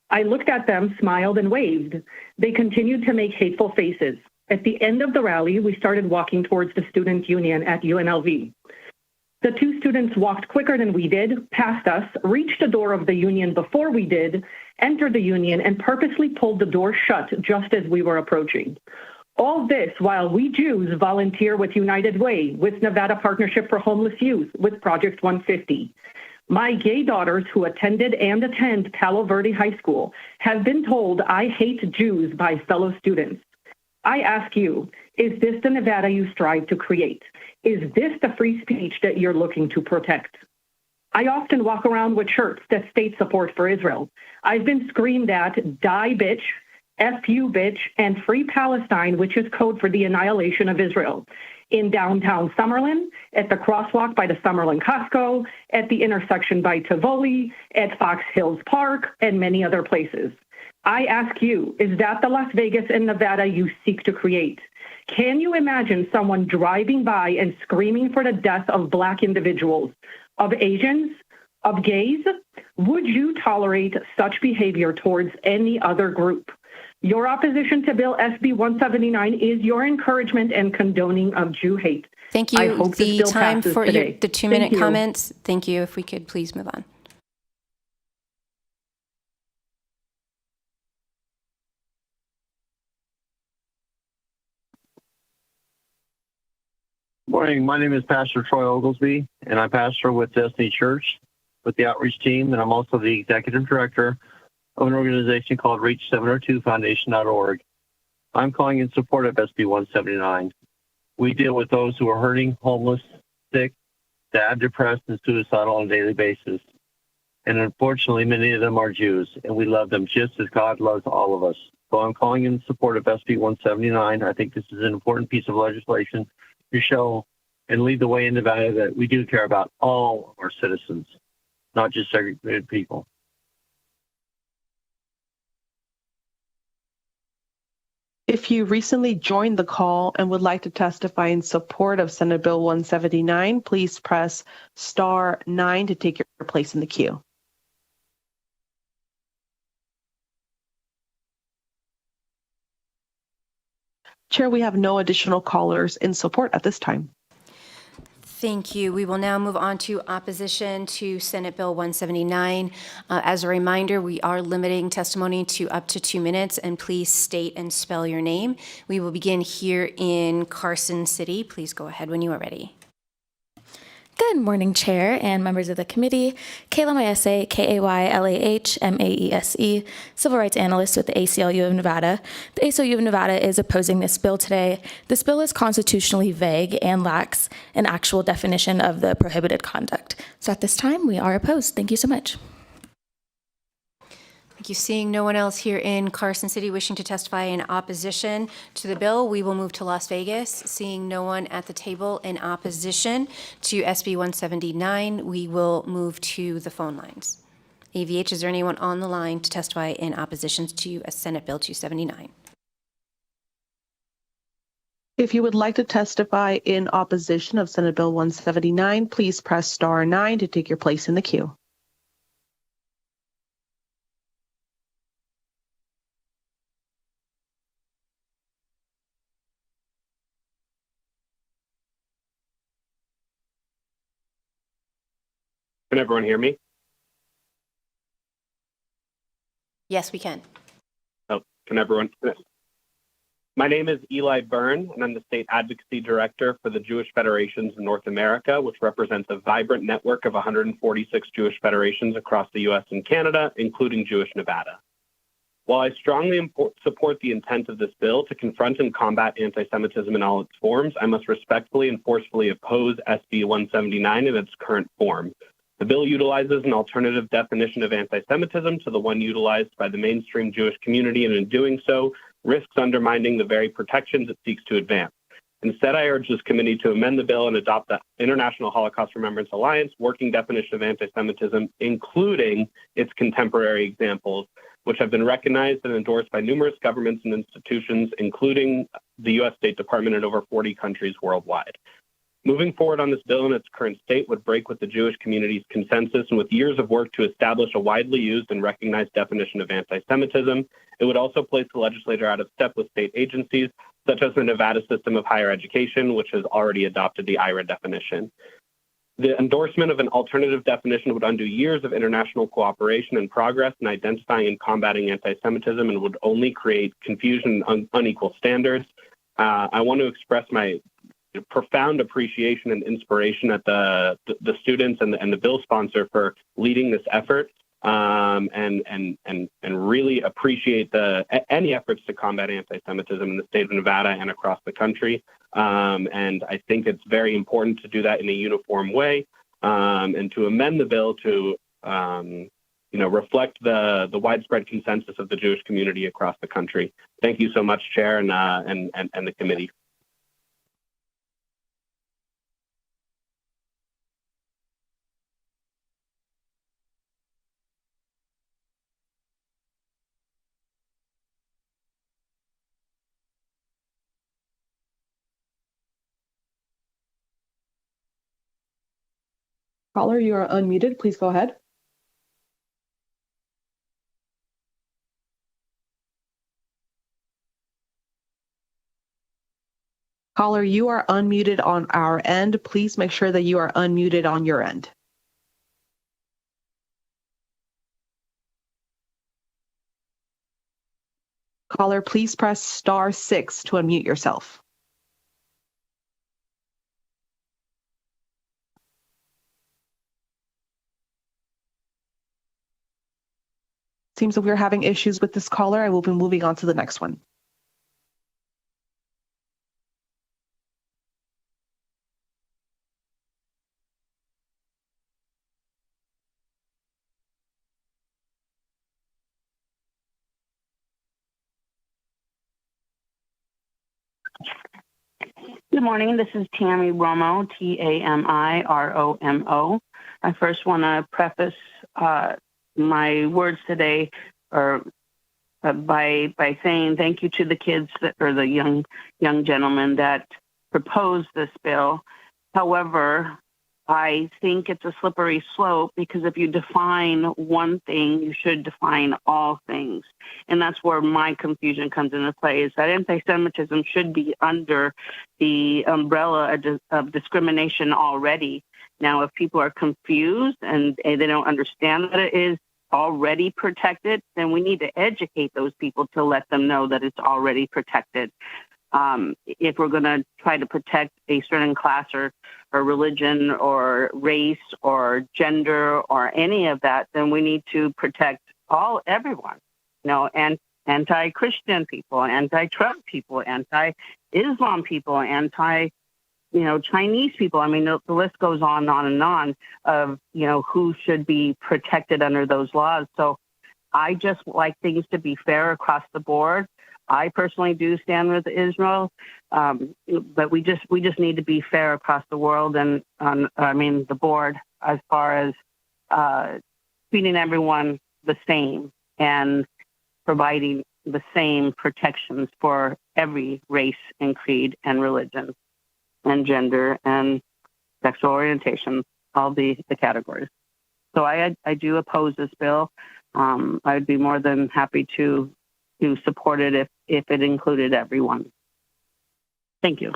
B: I looked at them, smiled, and waved. They continued to make hateful faces. At the end of the rally, we started walking towards the student union at UNLV. The 2 students walked quicker than we did, past us, reached the door of the union before we did, entered the union, and purposely pulled the door shut just as we were approaching. All this while we Jews volunteer with United Way, with Nevada Partnership for Homeless Youth, with Project 150. My gay daughters who attended and attend Palo Verde High School have been told I hate Jews by fellow students. I ask you, is this the Nevada you strive to create? Is this the free speech that you're looking to protect? I often walk around with shirts that state support for Israel. I've been screamed at, die bitch, F you bitch, and free Palestine, which is code for the annihilation of Israel. In downtown Summerlin, at the crosswalk by the Summerlin Costco, at the intersection by Tivoli, at Fox Hills Park, and many other places. I ask you, is that the Las Vegas and Nevada you seek to create? Can you imagine someone driving by and screaming for the death of Black individuals, of Asians, of gays? Would you tolerate such behavior towards any other group? Your opposition to Bill SB 179 is your encouragement and condoning of Jew hate.
A: Thank
B: I
A: you.
B: hope this
A: The
B: bill
A: time
B: passes
A: for
B: today.
A: the 2-minute
B: Thank you.
A: comments. Thank you. If we could please move on.
C: Morning. My name is Pastor Troy Oglesby, and I pastor with Destiny Church with the outreach team, and I'm also the executive director of an organization called Reach702Foundation.org. I'm calling in support of SB 179. We deal with those who are hurting, homeless, sick, sad, depressed, and suicidal on a daily basis. And unfortunately, many of them are Jews, and we love them just as God loves all of us. So I'm calling in support of SB 179. I think this is an important piece of legislation to show and lead the way in Nevada that we do care about all of our citizens, not just segregated people.
F: If you recently joined the call and would like to testify in support of Senate Bill 179, please press star 9 to take your place in the queue. Chair, we have no additional callers in support at this time.
A: Thank you. We will now move on to opposition to Senate Bill 179. As a reminder, we are limiting testimony to up to 2 minutes, and please state and spell your name. We will begin here in Carson City. Please go ahead when you are ready.
D: Good morning, Chair and members of the committee. Kayla Maese, Kaylah Maese, Civil Rights Analyst with the ACLU of Nevada. The ACLU of Nevada is opposing this bill today. This bill is constitutionally vague and lacks an actual definition of the prohibited conduct. So at this time, we are opposed. Thank you so much.
A: Thank you. Seeing no one else here in Carson City wishing to testify in opposition to the bill, we will move to Las Vegas. Seeing no one at the table in opposition to SB 179, we will move to the phone lines. AVH, is there anyone on the line to testify in opposition to Senate Bill 279?
F: If you would like to testify in opposition of Senate Bill 179, please press star 9 to take your place in the queue.
W: Can everyone hear me?
A: Yes, we can.
W: Oh, can everyone? My name is Eli Byrne, and I'm the State Advocacy Director for the Jewish Federations in North America, which represents a vibrant network of 146 Jewish federations across the U.S. and Canada, including Jewish Nevada. While I strongly support the intent of this bill to confront and combat anti-Semitism in all its forms, I must respectfully and forcefully oppose SB 179 in its current form. The bill utilizes an alternative definition of anti-Semitism to the one utilized by the mainstream Jewish community, and in doing so, risks undermining the very protections it seeks to advance. Instead, I urge this committee to amend the bill and adopt the International Holocaust Remembrance Alliance working definition of anti-Semitism, including its contemporary examples, which have been recognized and endorsed by numerous governments and institutions, including the U.S. State Department in over 40 countries worldwide. Moving forward on this bill in its current state would break with the Jewish community's consensus and with years of work to establish a widely used and recognized definition of anti-Semitism. It would also place the legislature out of step with state agencies, such as the Nevada System of Higher Education, which has already adopted the IRA definition. The endorsement of an alternative definition would undo years of international cooperation and progress in identifying and combating anti-Semitism and would only create confusion and unequal standards. I want to express my profound appreciation and inspiration at the students and the bill sponsor for leading this effort, and really appreciate any efforts to combat anti-Semitism in the state of Nevada and across the country. And I think it's very important to do that in a uniform way, and to amend the bill to reflect the widespread consensus of the Jewish community across the country. Thank you so much, Chair, and the committee.
F: Caller, you are unmuted. Please go ahead. Caller, you are unmuted on our end. Please make sure that you are unmuted on your end. Caller, please press *6 to unmute yourself. Seems that we're having issues with this caller. I will be moving on to the next one.
N: Good morning. This is Tammy Romo, Tamiromo. I first want to preface my words today by saying thank you to the kids or the young gentleman that proposed this bill. However, I think it's a slippery slope because if you define one thing, you should define all things. And that's where my confusion comes into play, is that anti-Semitism should be under the umbrella of discrimination already. Now, if people are confused and they don't understand that it is already protected, then we need to educate those people to let them know that it's already protected. If we're going to try to protect a certain class or religion or race or gender or any of that, then we need to protect everyone, and anti-Christian people, anti-Trump people, anti-Islam people, Chinese people. I mean, the list goes on and on of, who should be protected under those laws. So I just like things to be fair across the board. I personally do stand with Israel, but we just need to be fair across the world and the board, as far as treating everyone the same and providing the same protections for every race and creed and religion and gender and sexual orientation, all the categories. So I do oppose this bill. I'd be more than happy to support it if it included everyone. Thank you.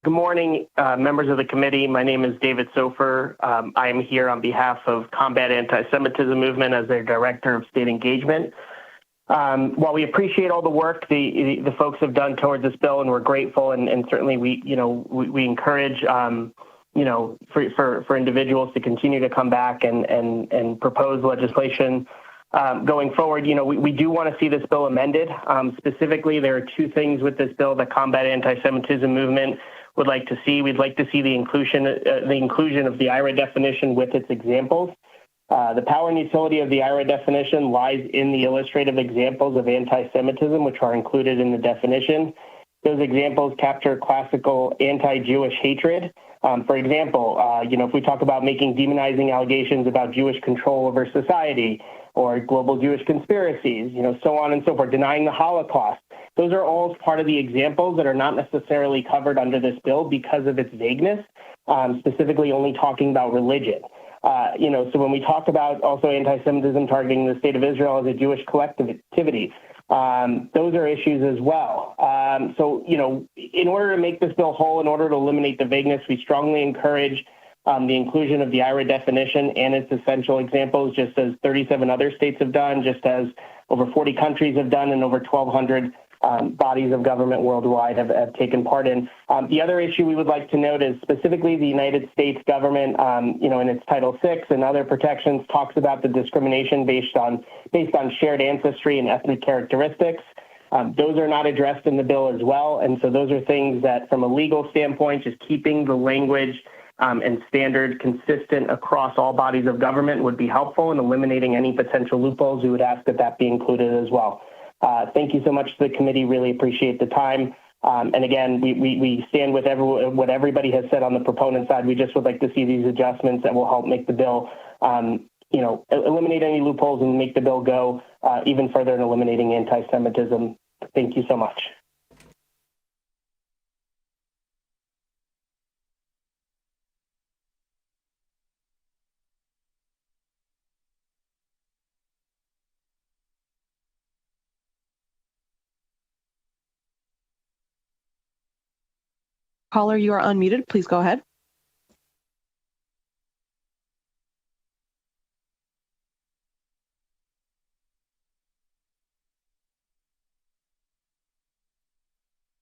W: Good morning, members of the committee. My name is David Sofer. I am here on behalf of Combat Anti-Semitism Movement as their Director of State Engagement. While we appreciate all the work the folks have done towards this bill, and we're grateful, and certainly we encourage for individuals to continue to come back and propose legislation going forward. We do want to see this bill amended. Specifically, there are two things with this bill that Combat Anti-Semitism Movement would like to see. We'd like to see the inclusion of the IRA definition with its examples. The power and utility of the IRA definition lies in the illustrative examples of anti-Semitism, which are included in the definition. Those examples capture classical anti-Jewish hatred. For example, if we talk about making demonizing allegations about Jewish control over society or global Jewish conspiracies, so on and so forth, denying the Holocaust, those are all part of the examples that are not necessarily covered under this bill because of its vagueness, specifically only talking about religion. So when we talk about also anti-Semitism targeting the state of Israel as a Jewish collectivity, those are issues as well. In order to make this bill whole, in order to eliminate the vagueness, we strongly encourage the inclusion of the IRA definition and its essential examples, just as 37 other states have done, just as over 40 countries have done, and over 1,200 bodies of government worldwide have taken part in. The other issue we would like to note is specifically the United States government, in its Title VI and other protections, talks about the discrimination based on shared ancestry and ethnic characteristics. Those are not addressed in the bill as well, and so those are things that, from a legal standpoint, just keeping the language and standard consistent across all bodies of government would be helpful in eliminating any potential loopholes. We would ask that be included as well. Thank you so much to the committee. Really appreciate the time. And again, we stand with what everybody has said on the proponent side. We just would like to see these adjustments that will help make the bill
G: eliminate any loopholes and make the bill go even further in eliminating anti-Semitism. Thank you so much.
F: Caller, you are unmuted. Please go ahead.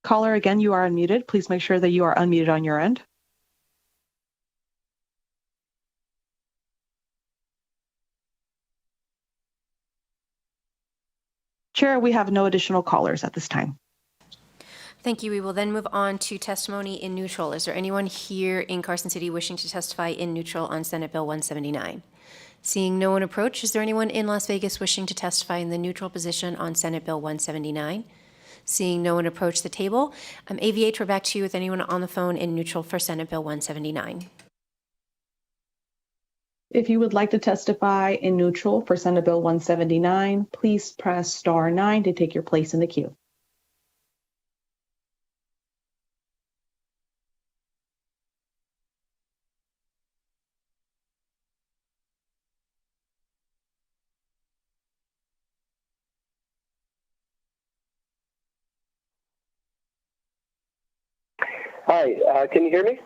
F: Caller, again, you are unmuted. Please make sure that you are unmuted on your end. Chair, we have no additional callers at this time.
A: Thank you. We will then move on to testimony in neutral. Is there anyone here in Carson City wishing to testify in neutral on Senate Bill 179? Seeing no one approach, is there anyone in Las Vegas wishing to testify in the neutral position on Senate Bill 179? Seeing no one approach the table, AVH, we're back to you with anyone on the phone in neutral for Senate Bill 179.
F: If you would like to testify in neutral for Senate Bill 179, please press star 9 to take your place in the queue.
G: Hi, can you hear me?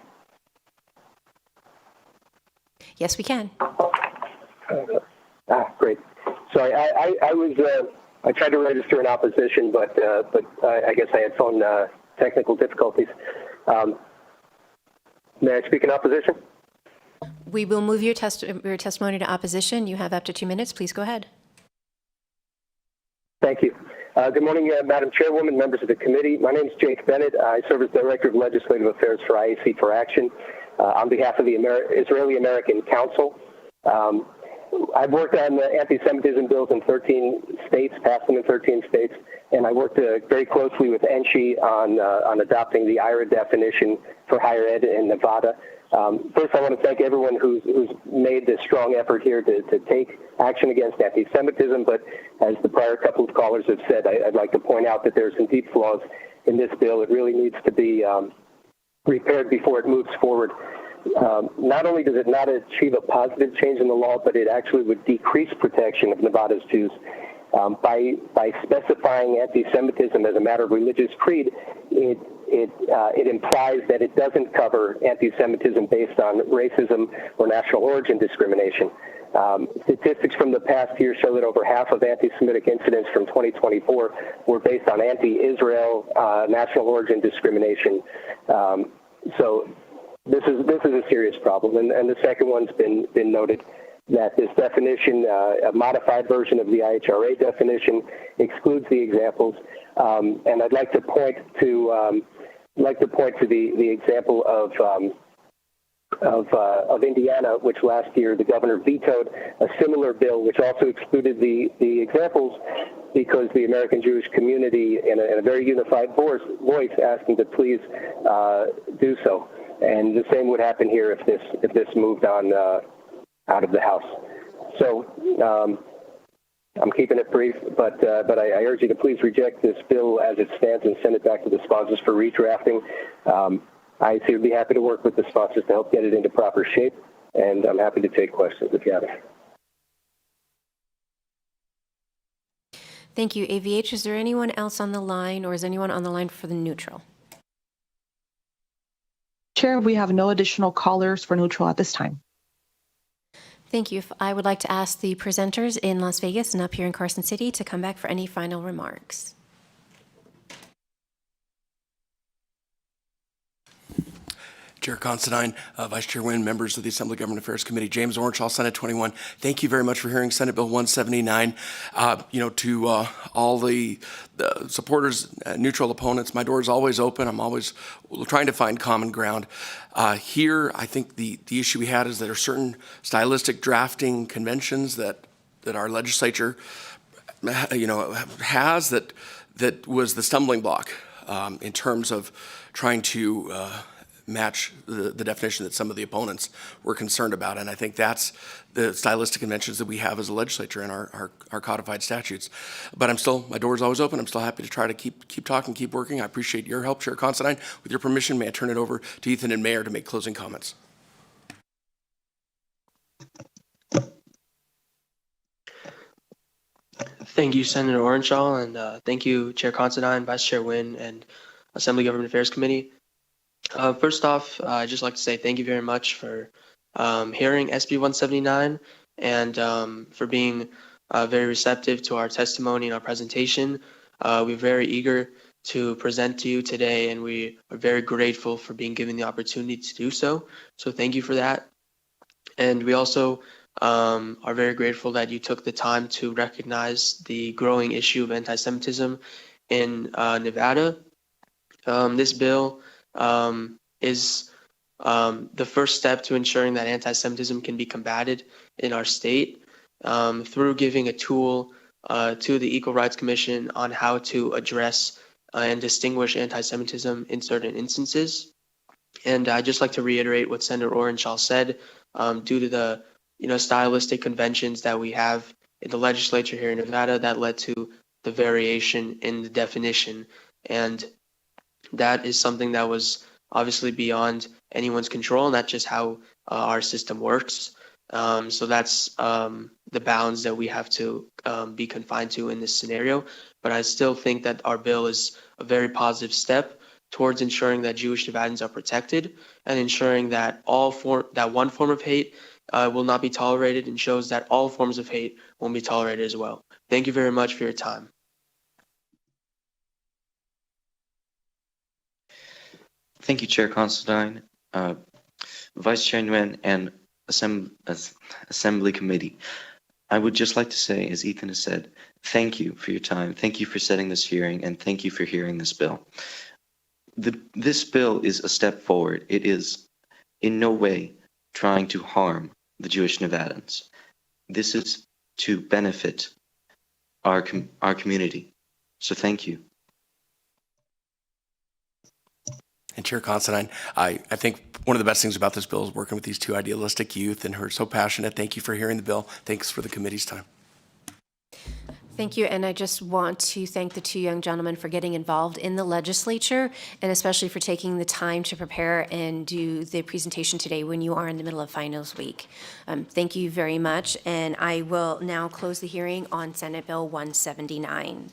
A: Yes, we can.
G: Great. Sorry, I tried to register in opposition, but I guess I had phone technical difficulties. May I speak in opposition?
A: We will move your testimony to opposition. You have up to 2 minutes. Please go ahead.
G: Thank you. Good morning, Madam Chairwoman, members of the committee. My name is Jake Bennett. I serve as Director of Legislative Affairs for IAC for Action on behalf of the Israeli-American Council. I've worked on the anti-Semitism bills in 13 states, passed them in 13 states, and I worked very closely with ENSHI on adopting the IRA definition for higher ed in Nevada. First, I want to thank everyone who's made this strong effort here to take action against anti-Semitism, but as the prior couple of callers have said, I'd like to point out that there's some deep flaws in this bill. It really needs to be repaired before it moves forward. Not only does it not achieve a positive change in the law, but it actually would decrease protection of Nevada's Jews. By specifying anti-Semitism as a matter of religious creed, it implies that it doesn't cover anti-Semitism based on racism or national origin discrimination. Statistics from the past year show that over half of anti-Semitic incidents from 2024 were based on anti-Israel national origin discrimination. So this is a serious problem, and the second one's been noted, that this definition, a modified version of the IHRA definition, excludes the examples, and I'd like to point to the example of Indiana, which last year the governor vetoed a similar bill, which also excluded the examples because the American Jewish community, in a very unified voice, asked them to please do so. And the same would happen here if this moved on out of the House. So I'm keeping it brief, but I urge you to please reject this bill as it stands and send it back to the sponsors for redrafting. I would be happy to work with the sponsors to help get it into proper shape, and I'm happy to take questions if you have any.
A: Thank you. AVH, is there anyone else on the line, or is anyone on the line for the neutral?
F: Chair, we have no additional callers for neutral at this time.
A: Thank you. I would like to ask the presenters in Las Vegas and up here in Carson City to come back for any final remarks.
O: Chair Considine, Vice Chair Wynn, members of the Assembly Government Affairs Committee, James Orenshaw, Senate 21. Thank you very much for hearing Senate Bill 179. To all the supporters, neutral opponents, my door is always open. I'm always trying to find common ground. Here, I think the issue we had is that there are certain stylistic drafting conventions that our legislature, has that was the stumbling block in terms of trying to match the definition that some of the opponents were concerned about. And I think that's the stylistic conventions that we have as a legislature in our codified statutes. But my door is always open. I'm still happy to try to keep talking, keep working. I appreciate your help, Chair Considine. With your permission, may I turn it over to Ethan and Mayor to make closing comments?
P: Thank you, Senator Orenshaw, and thank you, Chair Considine, Vice Chair Nguyen, and Assembly Government Affairs Committee. First off, I'd just like to say thank you very much for hearing SB 179 and for being very receptive to our testimony and our presentation. We're very eager to present to you today, and we are very grateful for being given the opportunity to do so. So thank you for that. And we also are very grateful that you took the time to recognize the growing issue of anti-Semitism in Nevada. This bill is the first step to ensuring that anti-Semitism can be combated in our state through giving a tool to the Equal Rights Commission on how to address and distinguish anti-Semitism in certain instances. And I'd just like to reiterate what Senator Orenshaw said. Due to the stylistic conventions that we have in the legislature here in Nevada, that led to the variation in the definition. And that is something that was obviously beyond anyone's control, and that's just how our system works. So that's the bounds that we have to be confined to in this scenario. But I still think that our bill is a very positive step towards ensuring that Jewish Nevadans are protected and ensuring that one form of hate will not be tolerated, and shows that all forms of hate won't be tolerated as well. Thank you very much for your time.
Q: Thank you, Chair Considine, Vice Chair Nguyen, and Assembly Committee. I would just like to say, as Ethan has said, thank you for your time, thank you for setting this hearing, and thank you for hearing this bill. This bill is a step forward. It is in no way trying to harm the Jewish Nevadans. This is to benefit our community. So thank you.
O: And Chair Considine, I think one of the best things about this bill is working with these two idealistic youth and who are so passionate. Thank you for hearing the bill. Thanks for the committee's time.
A: Thank you, and I just want to thank the two young gentlemen for getting involved in the legislature, and especially for taking the time to prepare and do the presentation today when you are in the middle of finals week. Thank you very much, and I will now close the hearing on Senate Bill 179.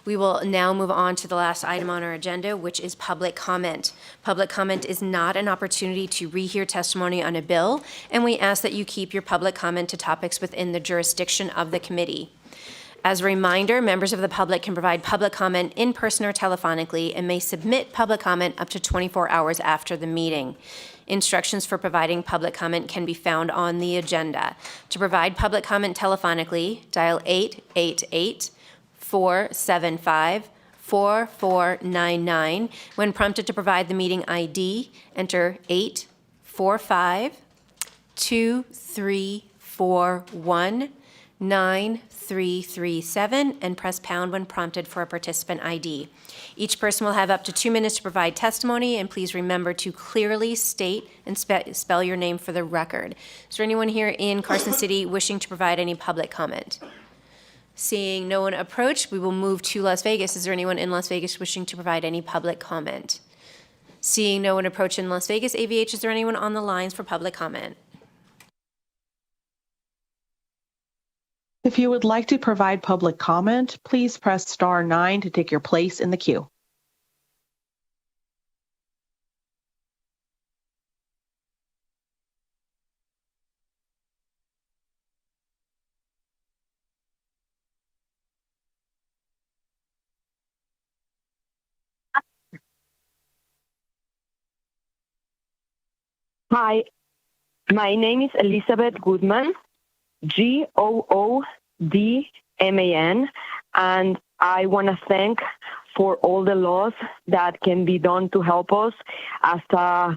A: We will now move on to the last item on our agenda, which is public comment. Public comment is not an opportunity to rehear testimony on a bill, and we ask that you keep your public comment to topics within the jurisdiction of the committee. As a reminder, members of the public can provide public comment in person or telephonically and may submit public comment up to 24 hours after the meeting. Instructions for providing public comment can be found on the agenda. To provide public comment telephonically, dial 888-475-4499. When prompted to provide the meeting ID, enter 845-2341-9337 and press pound when prompted for a participant ID. Each person will have up to 2 minutes to provide testimony, and please remember to clearly state and spell your name for the record. Is there anyone here in Carson City wishing to provide any public comment? Seeing no one approach, we will move to Las Vegas. Is there anyone in Las Vegas wishing to provide any public comment? Seeing no one approach in Las Vegas, AVH, is there anyone on the lines for public comment?
F: If you would like to provide public comment, please press star 9 to take your place in the queue.
V: Hi, my name is Elizabeth Goodman, Goodman, and I want to thank for all the laws that can be done to help us as a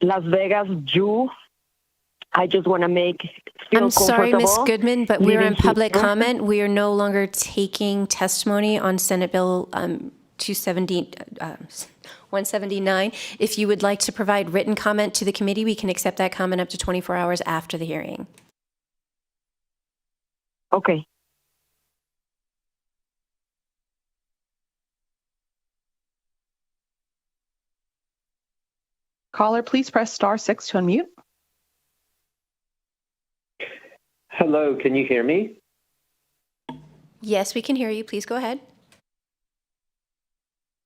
V: Las Vegas Jew. I just want to feel
A: I'm sorry, Ms. Goodman, but we're in public
V: here.
A: comment. We are no longer taking testimony on Senate Bill 179. If you would like to provide written comment to the committee, we can accept that comment up to 24 hours after the hearing.
V: Okay.
F: Caller, please press *6 to unmute.
H: Hello, can you hear me?
A: Yes, we can hear you. Please go ahead.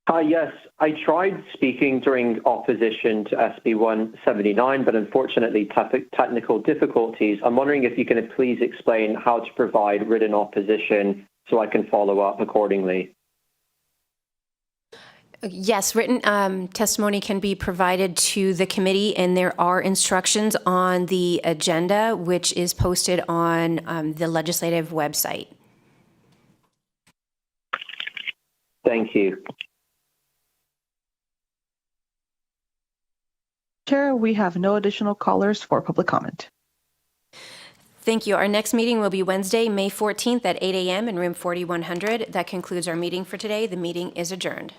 H: Hi, yes. I tried speaking during opposition to SB 179, but unfortunately technical difficulties. I'm wondering if you can please explain how to provide written opposition so I can follow up accordingly.
A: Yes, written testimony can be provided to the committee, and there are instructions on the agenda, which is posted on the legislative website.
H: Thank you.
F: Chair, we have no additional callers for public comment.
A: Thank you. Our next meeting will be Wednesday, May 14th at 8 a.m. in room 4100. That concludes our meeting for today. The meeting is adjourned.